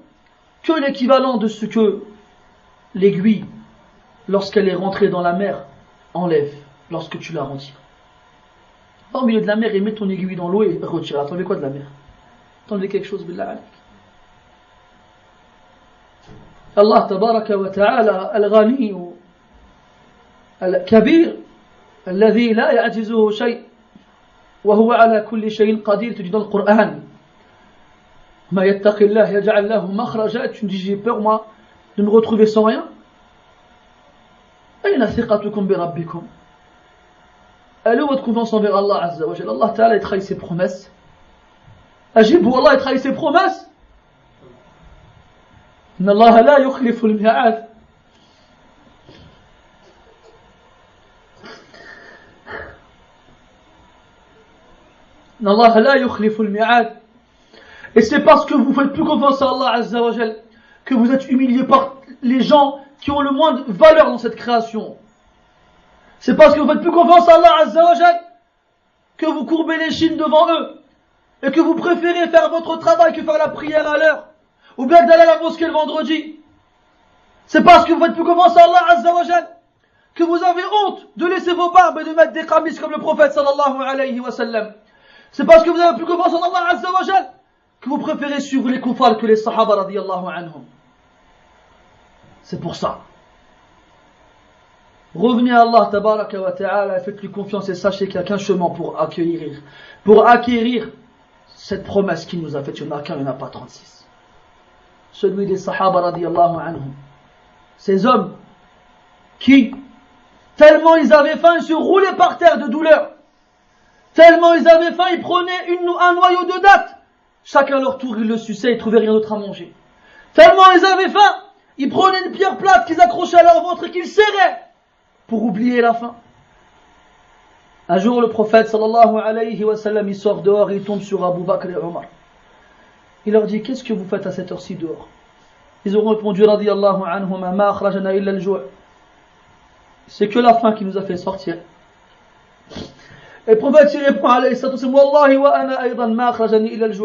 que l'équivalent de ce que l'aiguille, lorsqu'elle est rentrée dans la mer, enlève, lorsque tu la retires. Au milieu de la mer, et mets ton aiguille dans l'eau et retire. Attendez quoi de la mer? Attendez quelque chose, billah alaik. Allah tabaraka wa ta'ala al-ghani al-kabir الذي لا يعجزه شيء وهو على كل شيء قدير. Tu dis dans le Coran ما يتق الله يجعل له مخرجا. Tu me dis j'ai peur moi de me retrouver sans rien. أين ثقتكم بربكم? Elle est votre confiance envers Allah Azza wa Jalla? Allah Ta'ala il trahit ses promesses. Ajib, Allah il trahit ses promesses. إن الله لا يخلف الميعاد. إن الله لا يخلف الميعاد. Et c'est parce que vous faites plus confiance à Allah Azza wa Jal que vous êtes humiliés par les gens qui ont le moins de valeur dans cette création. C'est parce que vous faites plus confiance à Allah Azza wa Jal que vous courbez les chines devant eux et que vous préférez faire votre travail que faire la prière à l'heure ou bien d'aller à la mosquée le vendredi. C'est parce que vous faites plus confiance à Allah Azza wa Jal que vous avez honte de laisser vos barbes et de mettre des qamis comme le prophète sallallahu alayhi wa sallam. C'est parce que vous avez plus confiance en Allah Azza wa Jal que vous préférez suivre les kuffars que les sahaba radiyallahu anhum. C'est pour ça. Revenez à Allah tabaraka wa ta'ala et faites-lui confiance et sachez qu'il n'y a qu'un chemin pour acquérir cette promesse qu'il nous a faite. Il n'y en a qu'un, il n'y en a pas 36. Celui des sahaba radiyallahu anhum. Ces hommes qui, tellement ils avaient faim, ils se roulaient par terre de douleur. Tellement ils avaient faim, ils prenaient un noyau de date. Chacun à leur tour, ils le suçaient, ils trouvaient rien d'autre à manger. Tellement ils avaient faim, ils prenaient une pierre plate qu'ils accrochaient à leur ventre et qu'ils serraient pour oublier la faim. Un jour, le prophète sallallahu alayhi wa sallam, il sort dehors et il tombe sur Abu Bakr et Omar. Il leur dit, qu'est-ce que vous faites à cette heure-ci dehors? Ils ont répondu, radiyallahu anhuma, ma akhrajana illa al-ju'. C'est que la faim qui nous a fait sortir. Et le prophète il répond, alayhi salatu wa sallam, wallahi wa ana aydan ma akhrajani illa al-ju'.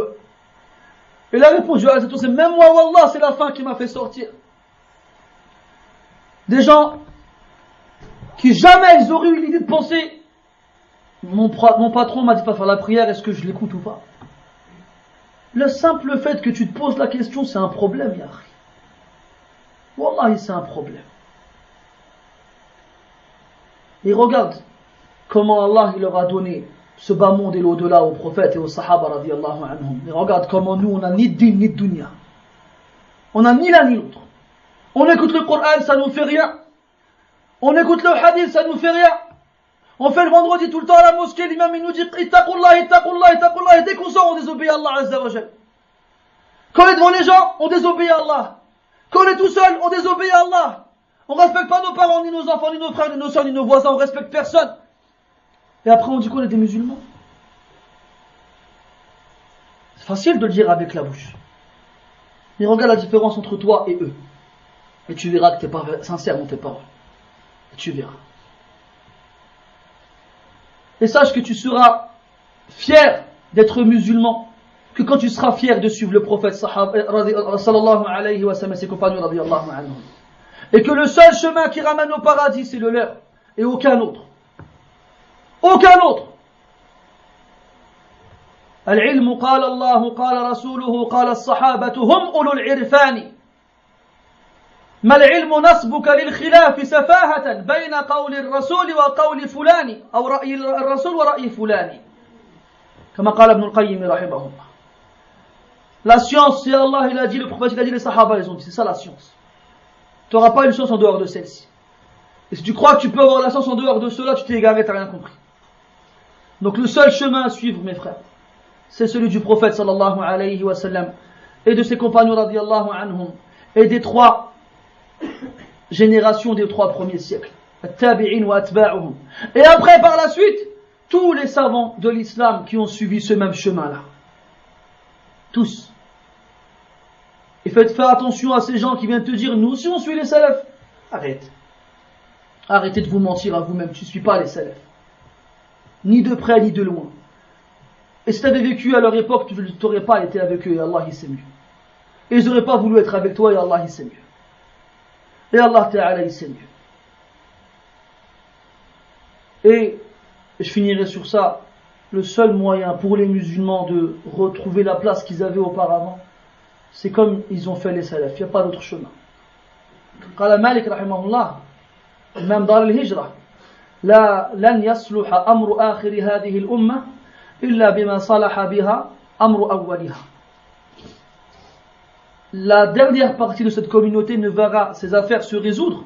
Il a répondu, alayhi salatu wa sallam, même moi, wallah, c'est la faim qui m'a fait sortir. Des gens qui jamais ils auraient eu l'idée de penser, mon patron m'a dit pas faire la prière, est-ce que je l'écoute ou pas? Le simple fait que tu te poses la question, c'est un problème, ya akhi. Wallahi, c'est un problème. Et regarde comment Allah il leur a donné ce bas monde et l'au-delà aux prophètes et aux sahaba radiyallahu anhum. Et regarde comment nous on a ni din ni dunya. On a ni l'un ni l'autre. On écoute le Coran, ça nous fait rien. On écoute le hadith, ça nous fait rien. On fait le vendredi tout le temps à la mosquée, l'imam il nous dit ittaqullah, ittaqullah, ittaqullah, et dès qu'on sort on désobéit à Allah Azza wa Jal. Quand on est devant les gens, on désobéit à Allah. Quand on est tout seul, on désobéit à Allah. On respecte pas nos parents, ni nos enfants, ni nos frères, ni nos soeurs, ni nos voisins, on respecte personne. Et après on dit qu'on est des musulmans. C'est facile de le dire avec la bouche. Mais regarde la différence entre toi et eux. Et tu verras que tu n'es pas sincère dans tes paroles. Et tu verras. Et sache que tu seras fier d'être musulman, que quand tu seras fier de suivre le prophète sallallahu alayhi wa sallam et ses compagnons radiyallahu anhum. Et que le seul chemin qui ramène au paradis c'est le leur et aucun autre. Aucun autre. العلم قال الله قال رسوله قال الصحابة هم أولو العرفان ما العلم نسبك للخلاف سفاهة بين قول الرسول وقول فلان أو رأي الرسول ورأي فلان كما قال ابن القيم رحمه الله. La science, c'est Allah, il a dit, le prophète, il a dit, les sahaba, ils ont dit, c'est ça la science. Tu n'auras pas une science en dehors de celle-ci. Et si tu crois que tu peux avoir la science en dehors de cela, tu t'es égaré, tu n'as rien compris. Donc le seul chemin à suivre, mes frères, c'est celui du prophète sallallahu alayhi wa sallam et de ses compagnons radiyallahu anhum et des trois générations des trois premiers siècles. At-tabi'in wa atba'uhum. Et après, par la suite, tous les savants de l'islam qui ont suivi ce même chemin-là. Tous. Et faites attention à ces gens qui viennent te dire, nous aussi on suit les salafs. Arrête. Arrêtez de vous mentir à vous-même, tu ne suis pas les salafs. Ni de près, ni de loin. Et si tu avais vécu à leur époque, tu n'aurais pas été avec eux et Allah il sait mieux. Et ils n'auraient pas voulu être avec toi et Allah il sait mieux. Et Allah Ta'ala il sait mieux. Et je finirai sur ça. Le seul moyen pour les musulmans de retrouver la place qu'ils avaient auparavant, c'est comme ils ont fait les salafs. Il n'y a pas d'autre chemin. قال مالك رحمه الله إمام دار الهجرة لا لن يصلح أمر آخر هذه الأمة إلا بما صلح بها أمر أولها. La dernière partie de cette communauté ne verra ses affaires se résoudre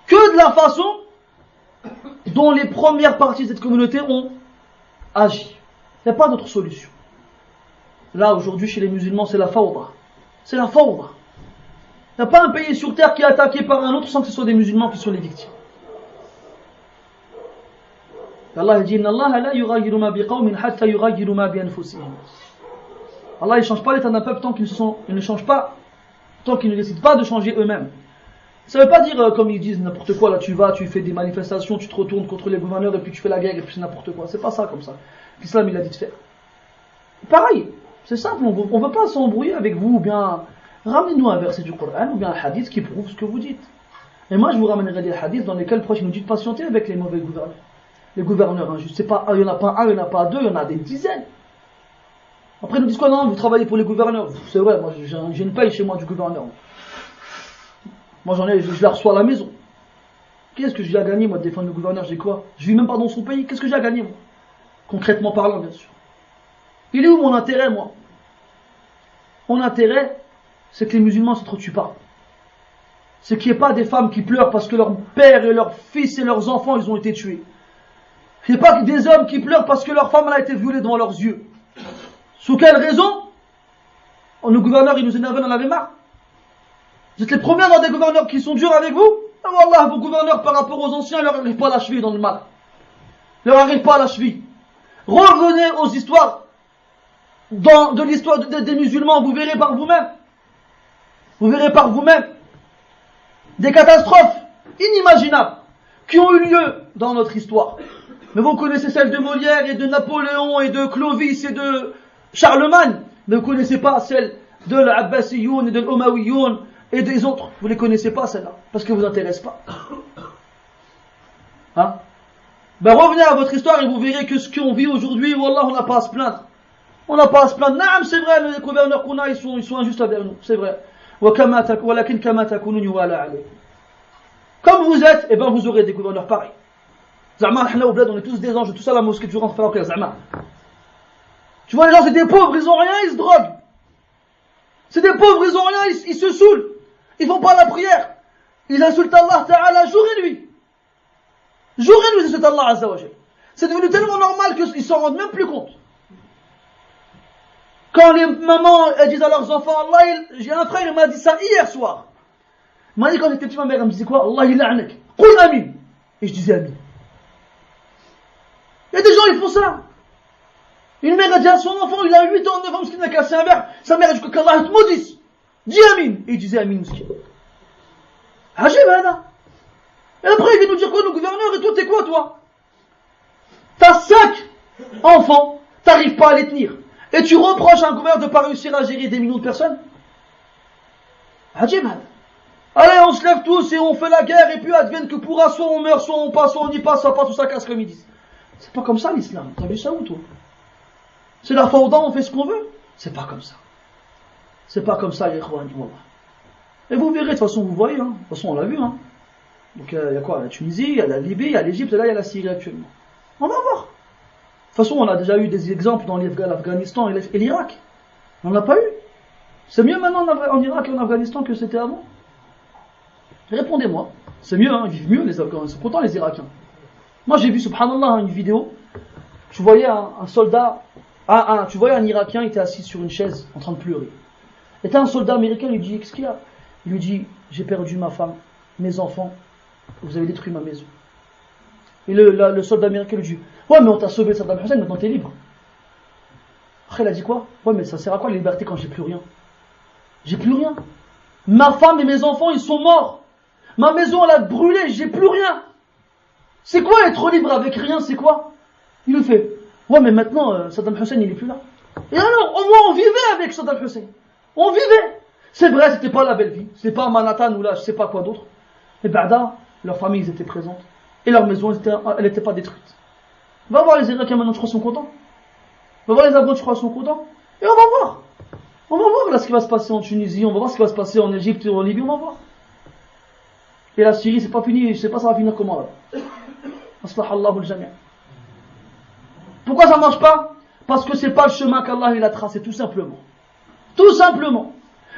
que de la façon dont les premières parties de cette communauté ont agi. Il n'y a pas d'autre solution. Là, aujourd'hui, chez les musulmans, c'est la fawda. C'est la fawda. Il n'y a pas un pays sur terre qui est attaqué par un autre sans que ce soit des musulmans qui soient les victimes. Allah dit Inna Allah la yughayyiru ma biqawmin hatta yughayyiru ma bi anfusihim. Allah ne change pas l'état d'un peuple tant qu'ils ne changent pas, tant qu'ils ne décident pas de changer eux-mêmes. Ça ne veut pas dire comme ils disent n'importe quoi, là tu vas, tu fais des manifestations, tu te retournes contre les gouverneurs et puis tu fais la guerre et puis c'est n'importe quoi. C'est pas ça comme ça. L'islam il a dit de faire. Pareil, c'est simple, on ne veut pas s'embrouiller avec vous ou bien ramenez-nous un verset du Coran ou bien un hadith qui prouve ce que vous dites. Et moi je vous ramènerai des hadiths dans lesquels le prophète nous dit de patienter avec les mauvais gouverneurs. Les gouverneurs injustes, c'est pas, il n'y en a pas un, il n'y en a pas deux, il y en a des dizaines. Après ils nous disent quoi, non, vous travaillez pour les gouverneurs. C'est vrai, moi j'ai une paye chez moi du gouverneur. Moi j'en ai, je la reçois à la maison. Qu'est-ce que j'ai à gagner moi de défendre le gouverneur? J'ai quoi? Je vis même pas dans son pays, qu'est-ce que j'ai à gagner moi? Concrètement parlant bien sûr. Il est où mon intérêt moi? Mon intérêt, c'est que les musulmans ne s'entretuent pas. C'est qu'il n'y ait pas des femmes qui pleurent parce que leur père et leur fils et leurs enfants ils ont été tués. Il n'y a pas que des hommes qui pleurent parce que leur femme elle a été violée devant leurs yeux. Sous quelle raison? Le gouverneur il nous énervait, on en avait marre. Vous êtes les premiers à avoir des gouverneurs qui sont durs avec vous? Ah wallah, vos gouverneurs par rapport aux anciens, ils leur arrivent pas à la cheville dans le mal. Ils leur arrivent pas à la cheville. Revenez aux histoires, de l'histoire des musulmans, vous verrez par vous-même. Vous verrez par vous-même des catastrophes inimaginables qui ont eu lieu dans notre histoire. Mais vous connaissez celle de Molière et de Napoléon et de Clovis et de Charlemagne. Mais vous ne connaissez pas celle de l'Abbasiyoun et de l'Omawiyoun et des autres. Vous ne les connaissez pas celle-là, parce que vous intéressent pas. Hein? Ben revenez à votre histoire et vous verrez que ce qu'on vit aujourd'hui, wallah, on n'a pas à se plaindre. On n'a pas à se plaindre. Naam, c'est vrai, les gouverneurs qu'on a, ils sont injustes avec nous. C'est vrai. Comme vous êtes, eh ben vous aurez des gouverneurs pareils. Zama, on est tous des anges, tout ça la mosquée, tu rentres faire la prière, Zama. Tu vois, les gens, c'est des pauvres, ils ont rien, ils se droguent. C'est des pauvres, ils ont rien, ils se saoulent. Ils font pas la prière. Ils insultent Allah Ta'ala jour et nuit. Jour et nuit, ils insultent Allah Azza wa Jal. C'est devenu tellement normal qu'ils s'en rendent même plus compte. Quand les mamans elles disent à leurs enfants, Allah, j'ai un frère, il m'a dit ça hier soir. Il m'a dit quand j'étais petit, ma mère, elle me disait quoi? Allah, il la'anak. Qul amin. Et je disais amin. Il y a des gens, ils font ça. Une mère a dit à son enfant, il a 8 ans, 9 ans, il a cassé un verre. Sa mère a dit qu'Allah te maudisse. Dis amin. Et il disait amin, mouski. Ajib, hein. Et après, il vient nous dire quoi, nos gouverneurs, et toi, t'es quoi, toi? T'as 5 enfants, t'arrives pas à les tenir. Et tu reproches à un gouverneur de ne pas réussir à gérer des millions de personnes? Ajib, hein. Allez, on se lève tous et on fait la guerre, et puis advienne que pourra, soit on meurt, soit on passe, soit on y passe, soit pas, tout ça casse comme ils disent. C'est pas comme ça l'islam. T'as vu ça où, toi? C'est la fawda, on fait ce qu'on veut? C'est pas comme ça. C'est pas comme ça, les ikhwan, wallah. Et vous verrez, de toute façon, vous voyez, hein. De toute façon, on l'a vu, hein. Donc, il y a quoi? La Tunisie, il y a la Libye, il y a l'Égypte, et là, il y a la Syrie actuellement. On va voir. De toute façon, on a déjà eu des exemples dans l'Afghanistan et l'Irak. On n'en a pas eu. C'est mieux maintenant en Irak et en Afghanistan que c'était avant. Répondez-moi. C'est mieux, hein. Ils vivent mieux, les Afghans. Ils sont contents, les Irakiens. Moi, j'ai vu, subhanallah, une vidéo. Tu voyais un soldat, tu voyais un Irakien, il était assis sur une chaise, en train de pleurer. Et t'as un soldat américain, il lui dit, qu'est-ce qu'il y a? Il lui dit, j'ai perdu ma femme, mes enfants, vous avez détruit ma maison. Et le soldat américain lui dit, ouais, mais on t'a sauvé Saddam Hussein, maintenant t'es libre. Après, il a dit quoi? Ouais, mais ça sert à quoi la liberté quand j'ai plus rien? J'ai plus rien. Ma femme et mes enfants, ils sont morts. Ma maison, elle a brûlé, j'ai plus rien. C'est quoi être libre avec rien, c'est quoi? Il lui fait, ouais, mais maintenant, Saddam Hussein, il est plus là. Et alors, au moins, on vivait avec Saddam Hussein. On vivait. C'est vrai, c'était pas la belle vie. C'est pas Manhattan ou là, je sais pas quoi d'autre. Et Ba'da, leurs familles, ils étaient présentes. Et leur maison, elle n'était pas détruite. Va voir les Irakiens maintenant, je crois, sont contents. Va voir les Afghans, je crois, sont contents. Et on va voir. On va voir là ce qui va se passer en Tunisie, on va voir ce qui va se passer en Égypte et en Libye, on va voir. Et la Syrie, c'est pas fini, je sais pas ça va finir comment là. Aslahallahu al-jami'. Pourquoi ça marche pas? Parce que c'est pas le chemin qu'Allah il a tracé, tout simplement. Tout simplement.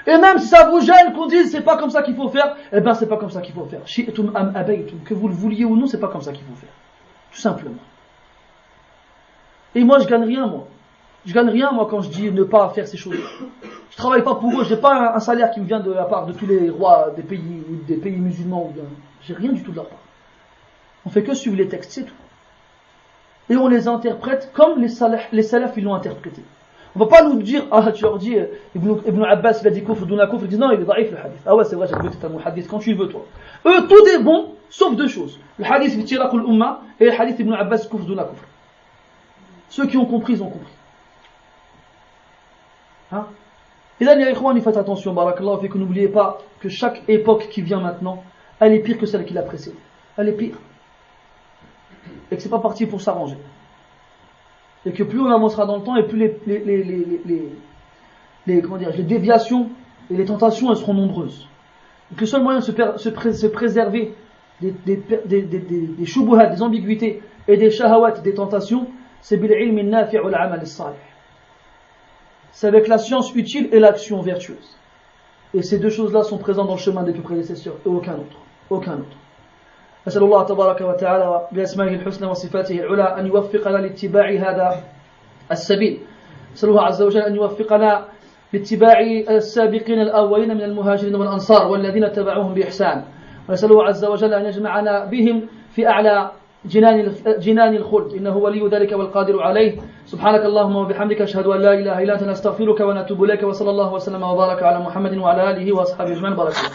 Et même si ça vous gêne qu'on dise c'est pas comme ça qu'il faut faire, eh ben c'est pas comme ça qu'il faut faire. Shi'tum am abaytum, que vous le vouliez ou non, c'est pas comme ça qu'il faut faire. Tout simplement. Et moi je gagne rien, moi. Je gagne rien, moi, quand je dis ne pas faire ces choses. Je travaille pas pour eux, j'ai pas un salaire qui me vient de la part de tous les rois des pays musulmans. J'ai rien du tout de leur part. On fait que suivre les textes, c'est tout. Et on les interprète comme les salafs ils l'ont interprété. On va pas nous dire, ah tu leur dis, Ibn Abbas il a dit kufr, Duna kufr, ils disent non il est daïf le hadith. Ah ouais c'est vrai, j'ai écouté ton hadith quand tu le veux toi. Eux tout est bon, sauf deux choses. Le hadith Vitiraq al-Umma et le hadith Ibn Abbas kufr, Duna kufr. Ceux qui ont compris, ils ont compris. Hein? Et là, les ikhwan, faites attention, barakallahu fikum, n'oubliez pas que chaque époque qui vient maintenant, elle est pire que celle qui l'a précédée. Elle est pire. Et que c'est pas parti pour s'arranger. Et que plus on avancera dans le temps, et plus les déviations et les tentations, elles seront nombreuses. Et que le seul moyen de se préserver des shubuhat, des ambiguïtés, et des shahawat, des tentations, c'est bil ilmi nafi' wal amal as-salih. C'est avec la science utile et l'action vertueuse. Et ces deux choses-là sont présentes dans le chemin des plus prédécesseurs et aucun autre. Aucun autre. أسأل الله تبارك وتعالى بأسمائه الحسنى وصفاته العلى أن يوفقنا لاتباع هذا السبيل. أسأل الله عز وجل أن يوفقنا لاتباع السابقين الأولين من المهاجرين والأنصار والذين تبعوهم بإحسان. ونسأل الله عز وجل أن يجمعنا بهم في أعلى جنان الخلد إنه ولي ذلك والقادر عليه. سبحانك اللهم وبحمدك أشهد أن لا إله إلا أنت نستغفرك ونتوب إليك وصلى الله وسلم وبارك على محمد وعلى آله وأصحابه أجمعين. بارك الله.